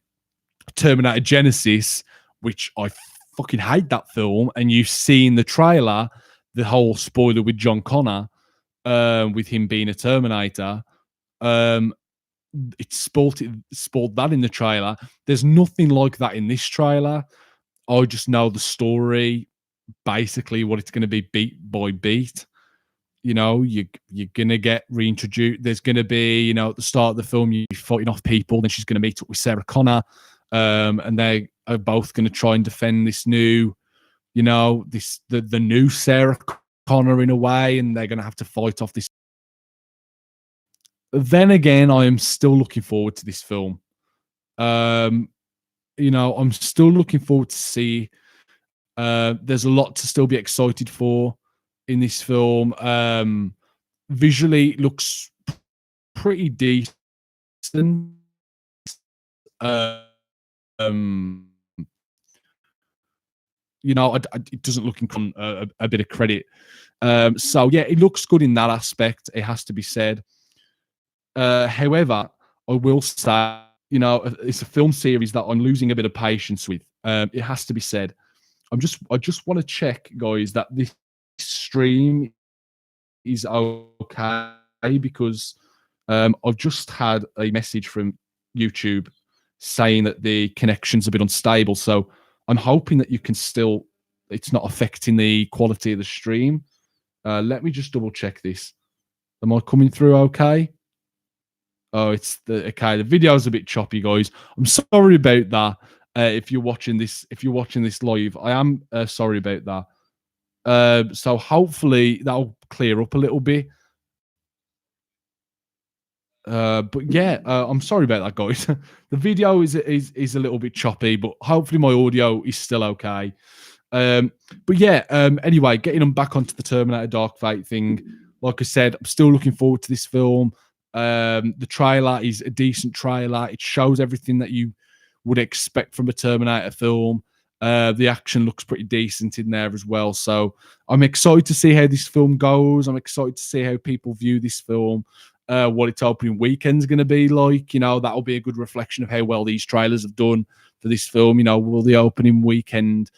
Terminator Genesis, which I fucking hate that film. And you've seen the trailer, the whole spoiler with John Connor, with him being a Terminator. It spoiled that in the trailer. There's nothing like that in this trailer. I just know the story, basically what it's going to be beat by beat. You know, you're gonna get reintroduced. There's gonna be, you know, at the start of the film, you're fighting off people. Then she's gonna meet up with Sarah Connor, and they are both gonna try and defend this new, you know, the new Sarah Connor in a way, and they're gonna have to fight off this. Then again, I am still looking forward to this film. You know, I'm still looking forward to see. There's a lot to still be excited for in this film. Visually, it looks pretty decent. You know, it doesn't look in a bit of credit. So yeah, it looks good in that aspect. It has to be said. However, I will say, you know, it's a film series that I'm losing a bit of patience with. It has to be said. I just want to check, guys, that this stream is okay, because I've just had a message from YouTube saying that the connection's a bit unstable. So I'm hoping that you can still, it's not affecting the quality of the stream. Let me just double check this. Am I coming through okay? Oh, okay. The video's a bit choppy, guys. I'm sorry about that. If you're watching this live, I am sorry about that. So hopefully that'll clear up a little bit. But yeah, I'm sorry about that, guys. The video is a little bit choppy, but hopefully my audio is still okay. But yeah, anyway, getting them back onto the Terminator Dark Fate thing. Like I said, I'm still looking forward to this film. The trailer is a decent trailer. It shows everything that you would expect from a Terminator film. The action looks pretty decent in there as well. So I'm excited to see how this film goes. I'm excited to see how people view this film. What its opening weekend's going to be like. You know, that'll be a good reflection of how well these trailers have done for this film. You know, will the opening weekend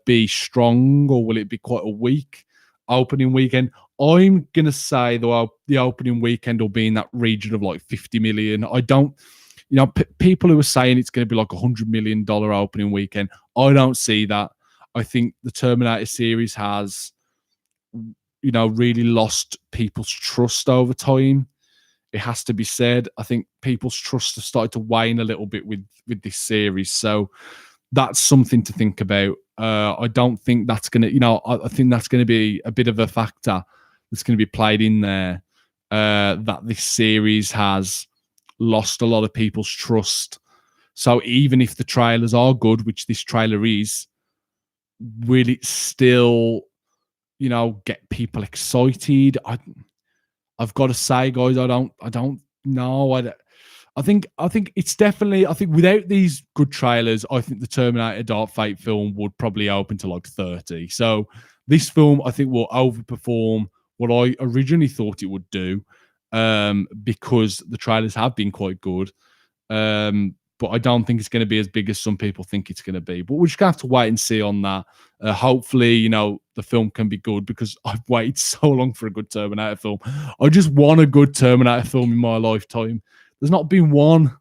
be strong, or will it be quite a weak opening weekend? I'm going to say, though, the opening weekend will be in that region of like 50 million. I don't, you know, people who are saying it's going to be like $100 million opening weekend, I don't see that. I think the Terminator series has, you know, really lost people's trust over time. It has to be said. I think people's trust has started to wane a little bit with this series. So that's something to think about. I don't think that's going to, you know, I think that's going to be a bit of a factor that's going to be played in there, that this series has lost a lot of people's trust. So even if the trailers are good, which this trailer is, will it still, you know, get people excited? I've got to say, guys, I don't know. I think it's definitely, I think without these good trailers, I think the Terminator Dark Fate film would probably open to like 30. So this film, I think, will overperform what I originally thought it would do, because the trailers have been quite good. But I don't think it's going to be as big as some people think it's going to be. But we're just going to have to wait and see on that. Hopefully, you know, the film can be good, because I've waited so long for a good Terminator film. I just want a good Terminator film in my lifetime. There's not been one.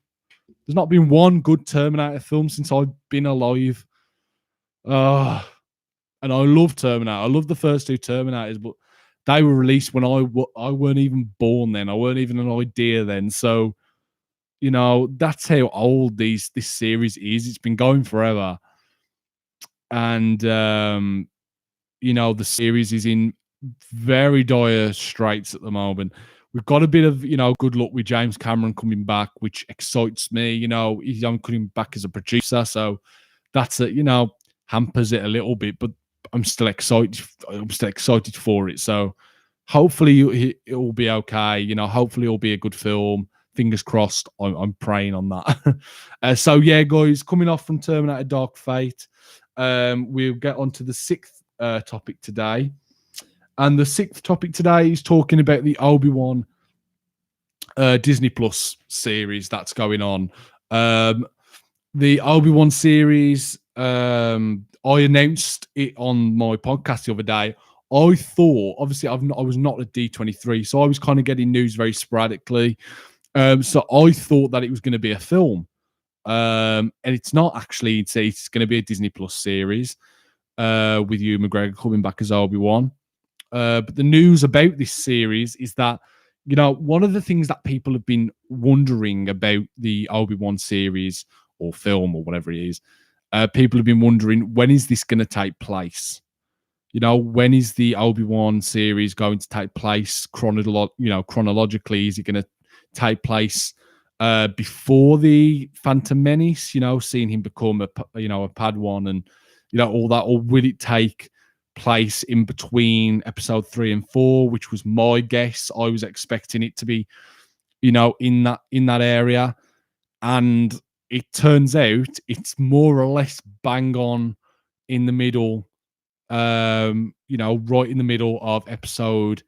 There's not been one good Terminator film since I've been alive. And I love Terminator. I love the first two Terminators, but they were released when I weren't even born then. I weren't even an idea then. So, that's how old this series is. It's been going forever. And the series is in very dire straits at the moment. We've got a bit of, good luck with James Cameron coming back, which excites me. He's coming back as a producer, so that's hampers it a little bit, but I'm still excited. I'm still excited for it. So hopefully it will be okay. Hopefully it'll be a good film. Fingers crossed. I'm praying on that. So yeah, guys, coming off from Terminator Dark Fate, we'll get on to the sixth topic today. And the sixth topic today is talking about the Obi-Wan Disney Plus series that's going on. The Obi-Wan series, I announced it on my podcast the other day. I thought, obviously, I was not at D23, so I was kind of getting news very sporadically. So I thought that it was going to be a film. And it's not actually. It's going to be a Disney Plus series with Ewan McGregor coming back as Obi-Wan. But the news about this series is that, one of the things that people have been wondering about the Obi-Wan series or film or whatever it is, people have been wondering, when is this going to take place? When is the Obi-Wan series going to take place chronologically? Is it going to take place before the Phantom Menace, seeing him become a Padawan and, all that, or will it take place in between episode 3 and 4, which was my guess? I was expecting it to be, in that area, and it turns out it's more or less bang on in the middle, right in the middle of episode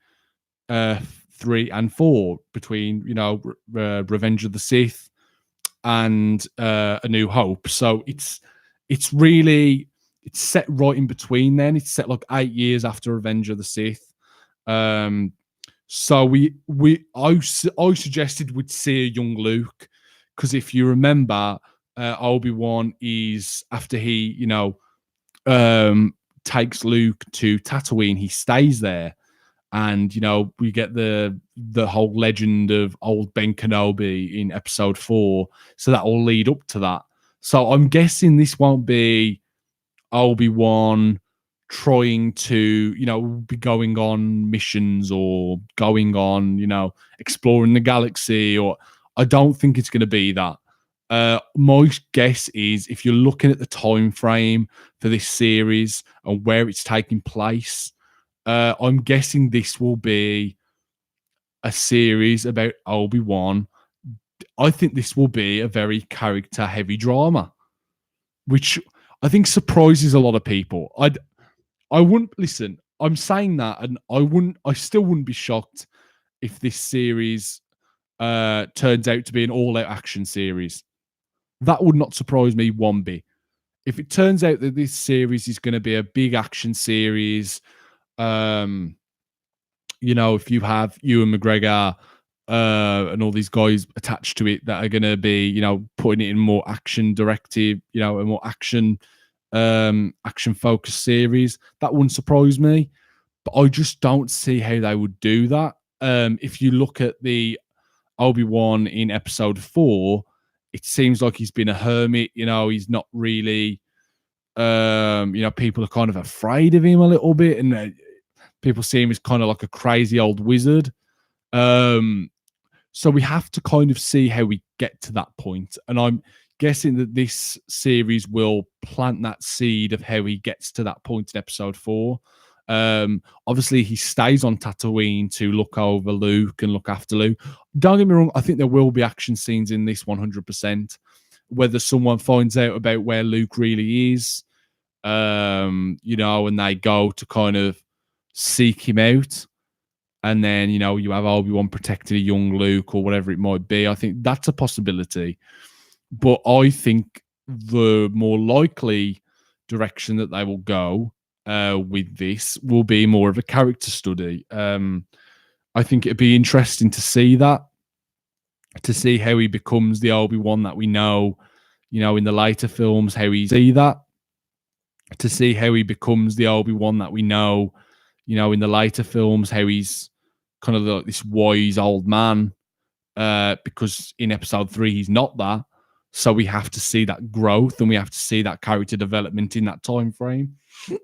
3 and 4, between Revenge of the Sith and A New Hope. So it's set right in between. Then it's set like 8 years after Revenge of the Sith. So I suggested we'd see a young Luke, because if you remember, Obi-Wan is, after he takes Luke to Tatooine, he stays there, and we get the whole legend of old Ben Kenobi in episode 4. So that will lead up to that. So I'm guessing this won't be Obi-Wan trying to, be going on missions or going on, exploring the galaxy, or I don't think it's going to be that. My guess is, if you're looking at the time frame for this series and where it's taking place, I'm guessing this will be a series about Obi-Wan. I think this will be a very character-heavy drama, which I think surprises a lot of people. I wouldn't listen. I'm saying that, and I still wouldn't be shocked if this series turns out to be an all-out action series. That would not surprise me one bit. If it turns out that this series is going to be a big action series, if you have Ewan McGregor and all these guys attached to it that are going to be, putting it in more action directive, a more action focused series, that wouldn't surprise me. But I just don't see how they would do that. If you look at the Obi-Wan in episode 4, it seems like he's been a hermit. He's not really, people are kind of afraid of him a little bit, and people see him as kind of like a crazy old wizard. So we have to kind of see how we get to that point. And I'm guessing that this series will plant that seed of how he gets to that point in episode 4. Obviously, he stays on Tatooine to look over Luke and look after Luke. Don't get me wrong, I think there will be action scenes in this 100%. Whether someone finds out about where Luke really is, and they go to kind of seek him out, and then, you have Obi-Wan protecting a young Luke or whatever it might be. I think that's a possibility. But I think the more likely direction that they will go with this will be more of a character study. I think it'd be interesting to see that. to see how he becomes the Obi-Wan that we know, in the later films, how he see that, to see how he becomes the Obi-Wan that we know, in the later films, how he's kind of this wise old man, because in episode 3, he's not that. So we have to see that growth and we have to see that character development in that time frame. So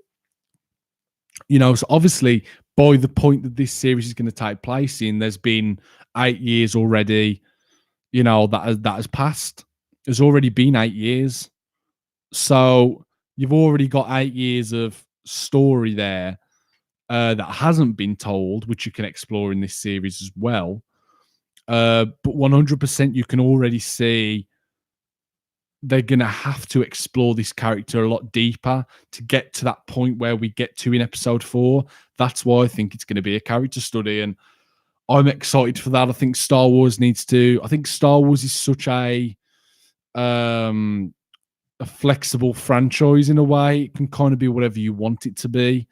obviously, by the point that this series is going to take place in, there's been 8 years already, that has passed. There's already been 8 years. So you've already got 8 years of story there that hasn't been told, which you can explore in this series as well. But 100% you can already see they're going to have to explore this character a lot deeper to get to that point where we get to in episode 4. That's why I think it's going to be a character study, and I'm excited for that. I think Star Wars is such a flexible franchise in a way. It can kind of be whatever you want it to be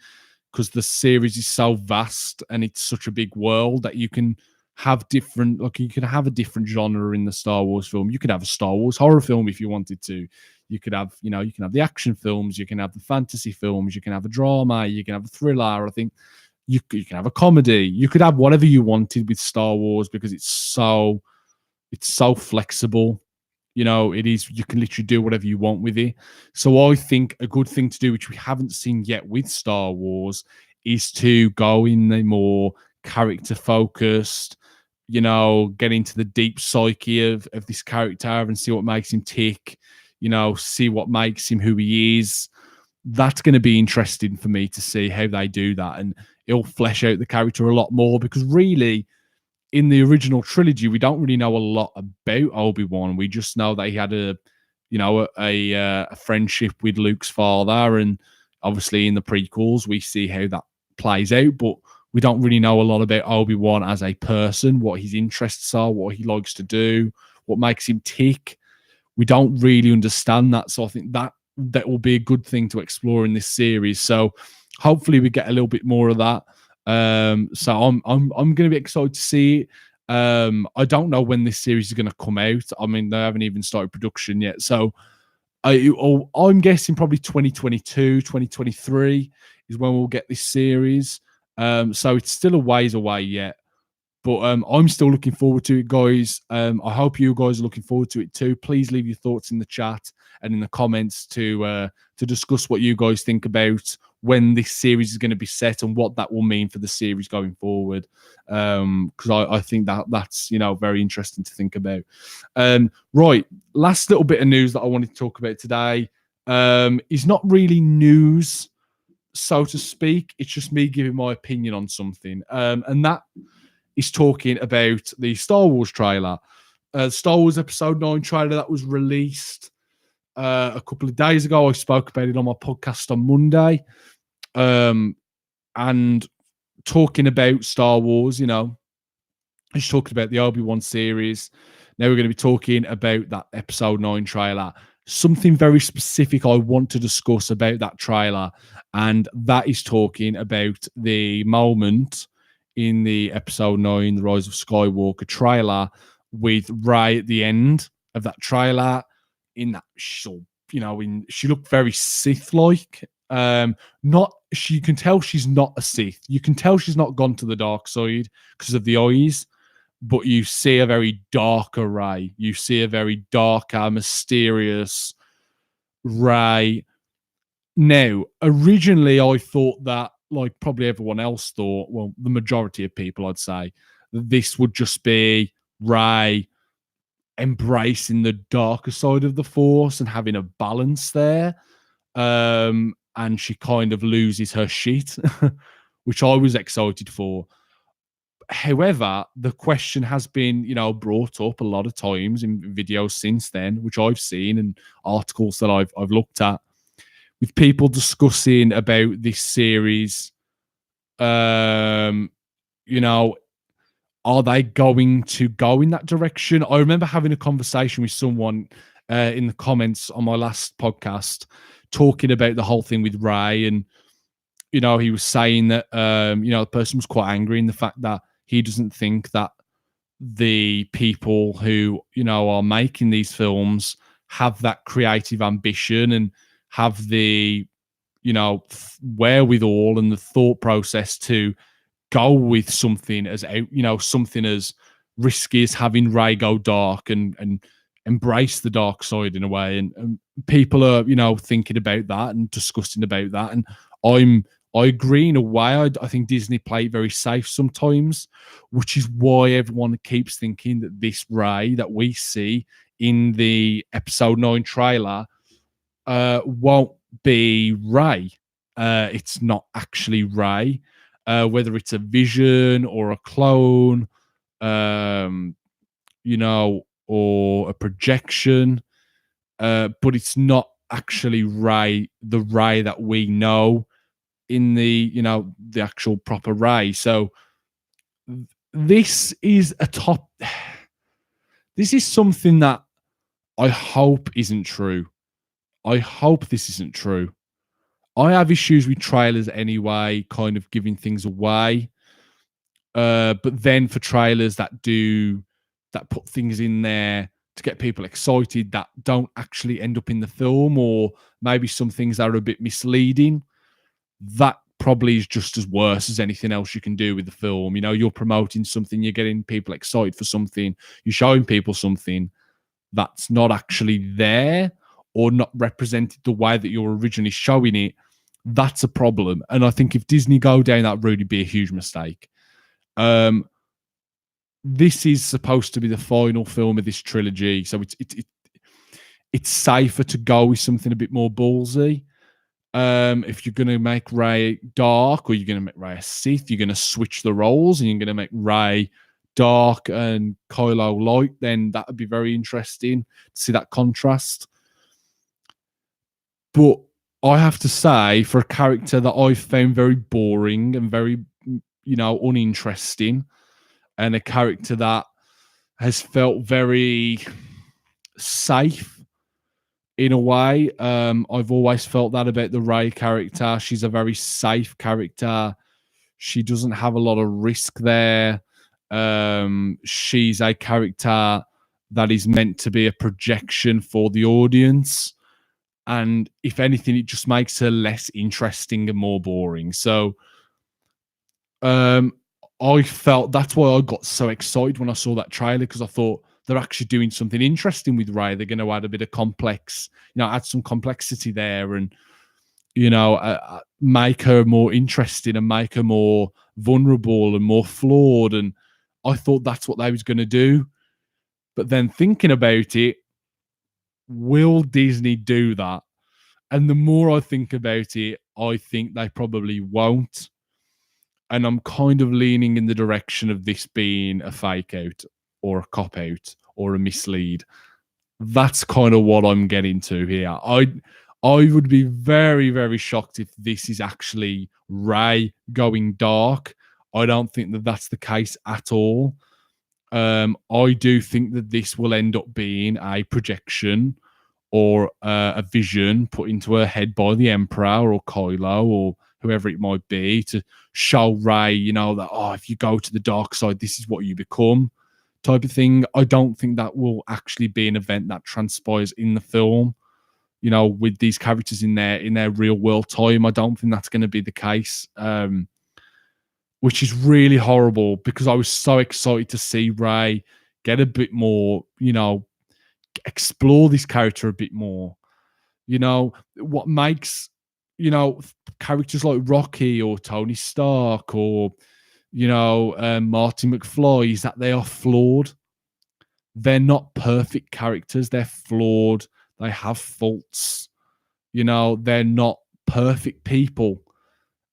because the series is so vast and it's such a big world that you can have different, you can have a different genre in the Star Wars film. You could have a Star Wars horror film if you wanted to. You could have, you can have the action films, you can have the fantasy films, you can have a drama, you can have a thriller. I think you can have a comedy. You could have whatever you wanted with Star Wars because it's so flexible. It is, you can literally do whatever you want with it. So I think a good thing to do, which we haven't seen yet with Star Wars, is to go in the more character focused, get into the deep psyche of this character and see what makes him tick, see what makes him who he is. That's going to be interesting for me to see how they do that. And it'll flesh out the character a lot more because really, in the original trilogy, we don't really know a lot about Obi-Wan. We just know that he had a friendship with Luke's father, and obviously in the prequels we see how that plays out. But we don't really know a lot about Obi-Wan as a person, what his interests are, what he likes to do, what makes him tick. We don't really understand that, so I think that will be a good thing to explore in this series. So hopefully we get a little bit more of that. So I'm going to be excited to see it. I don't know when this series is going to come out. I mean, they haven't even started production yet. So I'm guessing probably 2022, 2023 is when we'll get this series. So it's still a ways away yet. But I'm still looking forward to it, guys. I hope you guys are looking forward to it too. Please leave your thoughts in the chat and in the comments to discuss what you guys think about when this series is going to be set and what that will mean for the series going forward. Because I think that's very interesting to think about. Right, last little bit of news that I wanted to talk about today is not really news, so to speak. It's just me giving my opinion on something, and that is talking about the Star Wars trailer. Star Wars Episode 9 trailer that was released a couple of days ago. I spoke about it on my podcast on Monday. And talking about Star Wars, I was talking about the Obi-Wan series. Now we're going to be talking about that Episode 9 trailer. Something very specific I want to discuss about that trailer, and that is talking about the moment in the Episode 9, The Rise of Skywalker trailer, with Rey at the end of that trailer. In that, she looked very Sith-like. You can tell she's not a Sith. You can tell she's not gone to the dark side because of the eyes, but you see a very darker Rey. You see a very darker, mysterious Rey. Now, originally I thought that, like probably everyone else thought, well, the majority of people, I'd say, this would just be Rey embracing the darker side of the Force and having a balance there. And she kind of loses her shit, which I was excited for. However, the question has been, brought up a lot of times in videos since then, which I've seen and articles that I've looked at, with people discussing about this series. Are they going to go in that direction? I remember having a conversation with someone in the comments on my last podcast talking about the whole thing with Rey, and he was saying that the person was quite angry in the fact that he doesn't think that the people who, you know, are making these films have that creative ambition and have the, you know, wherewithal and the thought process to go with something as, you know, something as risky as having Ray go dark and embrace the dark side in a way. And people are, you know, thinking about that and discussing about that. And I agree in a way. I think Disney play it very safe sometimes, which is why everyone keeps thinking that this Ray that we see in the episode 9 trailer won't be Ray. It's not actually Ray. Whether it's a vision or a clone, you know, or a projection, but it's not actually Ray, the Ray that we know in the, you know, the actual proper Ray. So this is a top. This is something that I hope isn't true. I hope this isn't true. I have issues with trailers anyway, kind of giving things away. But then for trailers that put things in there to get people excited that don't actually end up in the film, or maybe some things that are a bit misleading, that probably is just as worse as anything else you can do with the film. You know, you're promoting something, you're getting people excited for something, you're showing people something that's not actually there or not represented the way that you're originally showing it. That's a problem. And I think if Disney go down that road, it'd be a huge mistake. This is supposed to be the final film of this trilogy, so it's safer to go with something a bit more ballsy. If you're going to make Ray dark, or you're going to make Ray a Sith, you're going to switch the roles and you're going to make Ray dark and Kylo light, then that would be very interesting to see that contrast. But I have to say, for a character that I found very boring and very, you know, uninteresting, and a character that has felt very safe in a way. I've always felt that about the Rey character. She's a very safe character. She doesn't have a lot of risk there. She's a character that is meant to be a projection for the audience. And if anything, it just makes her less interesting and more boring. So I felt that's why I got so excited when I saw that trailer, because I thought they're actually doing something interesting with Rey. They're going to add a bit of complex, you know, add some complexity there, and, you know, make her more interesting and make her more vulnerable and more flawed. And I thought that's what they was going to do. But then thinking about it, will Disney do that? And the more I think about it, I think they probably won't. And I'm kind of leaning in the direction of this being a fake out or a cop out or a mislead. That's kind of what I'm getting to here. I would be very, very shocked if this is actually Rey going dark. I don't think that that's the case at all. I do think that this will end up being a projection or a vision put into her head by the Emperor or Kylo or whoever it might be, to show Rey, you know, that, oh, if you go to the dark side, this is what you become, type of thing. I don't think that will actually be an event that transpires in the film, you know, with these characters in their real world time. I don't think that's going to be the case, which is really horrible, because I was so excited to see Rey get a bit more, you know, explore this character a bit more. You know, what makes, you know, characters like Rocky or Tony Stark or, you know, Marty McFly is that they are flawed. They're not perfect characters. They're flawed. They have faults. You know, they're not perfect people.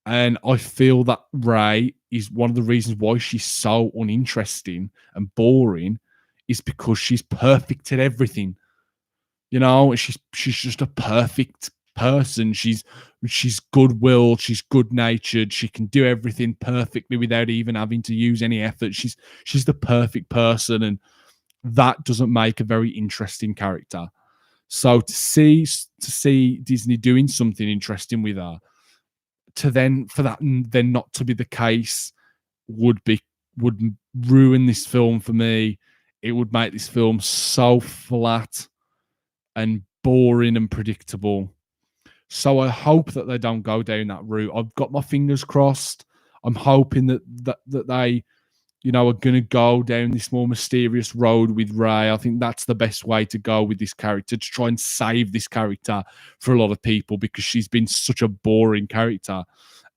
And I feel that Rey is one of the reasons why she's so uninteresting and boring, is because she's perfect at everything. You know, she's just a perfect person. She's good-willed, she's good-natured, she can do everything perfectly without even having to use any effort. She's the perfect person, and that doesn't make a very interesting character. So to see Disney doing something interesting with her, to then for that then not to be the case would ruin this film for me. It would make this film so flat and boring and predictable. So I hope that they don't go down that route. I've got my fingers crossed. I'm hoping that they, you know, are going to go down this more mysterious road with Ray. I think that's the best way to go with this character, to try and save this character for a lot of people, because she's been such a boring character.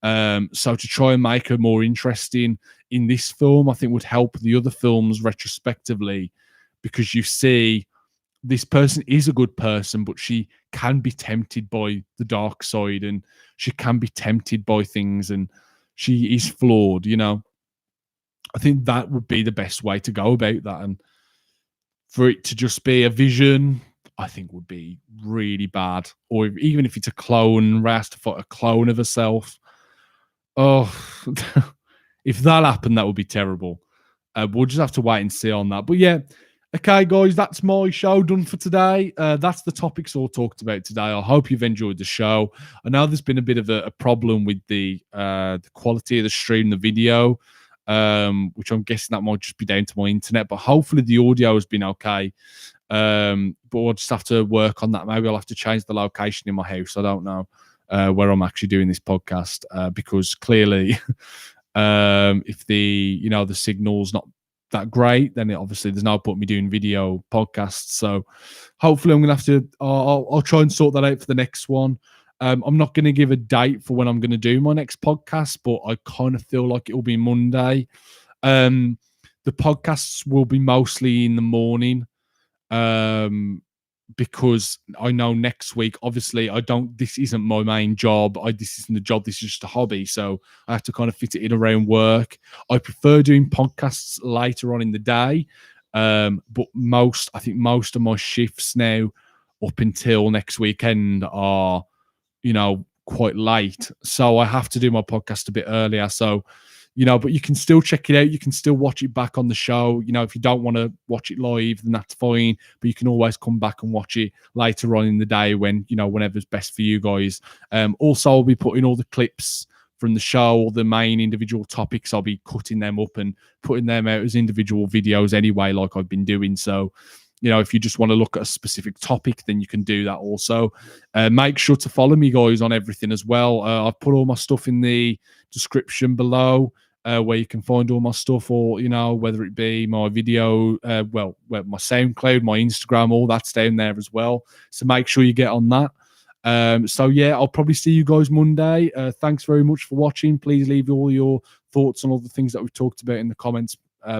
So to try and make her more interesting in this film, I think would help the other films retrospectively, because you see this person is a good person, but she can be tempted by the dark side, and she can be tempted by things, and she is flawed, you know. I think that would be the best way to go about that. And for it to just be a vision, I think would be really bad. Or even if it's a clone, Ray has to fight a clone of herself. Oh, if that happened, that would be terrible. We'll just have to wait and see on that. But yeah, okay, guys, that's my show done for today. That's the topics all talked about today. I hope you've enjoyed the show. I know there's been a bit of a problem with the quality of the stream, the video, which I'm guessing that might just be down to my internet. But hopefully the audio has been okay. But we'll just have to work on that. Maybe I'll have to change the location in my house. I don't know where I'm actually doing this podcast, because clearly, if the signal's not that great, then obviously there's no point me doing video podcasts. So hopefully I'm gonna have to I'll try and sort that out for the next one. I'm not going to give a date for when I'm going to do my next podcast, but I kind of feel like it will be Monday. The podcasts will be mostly in the morning, because I know next week, obviously, this isn't my main job. This isn't a job. This is just a hobby. So I have to kind of fit it in around work. I prefer doing podcasts later on in the day. But I think most of my shifts now up until next weekend are, quite late. So I have to do my podcast a bit earlier. So, but you can still check it out. You can still watch it back on the show. If you don't want to watch it live, then that's fine. But you can always come back and watch it later on in the day when, whenever's best for you guys. Also, I'll be putting all the clips from the show, all the main individual topics. I'll be cutting them up and putting them out as individual videos anyway, like I've been doing. So, if you just want to look at a specific topic, then you can do that also. Make sure to follow me, guys, on everything as well. I've put all my stuff in the description below, where you can find all my stuff, or, whether it be my video, my SoundCloud, my Instagram, all that's down there as well. So make sure you get on that. So yeah, I'll probably see you guys Monday. Thanks very much for watching. Please leave all your thoughts on all the things that we've talked about in the comments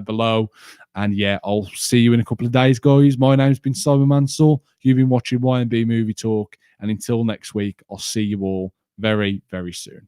below. And yeah, I'll see you in a couple of days, guys. My name's been Simon Mansell. You've been watching YMB Movie Talk. And until next week, I'll see you all very, very soon.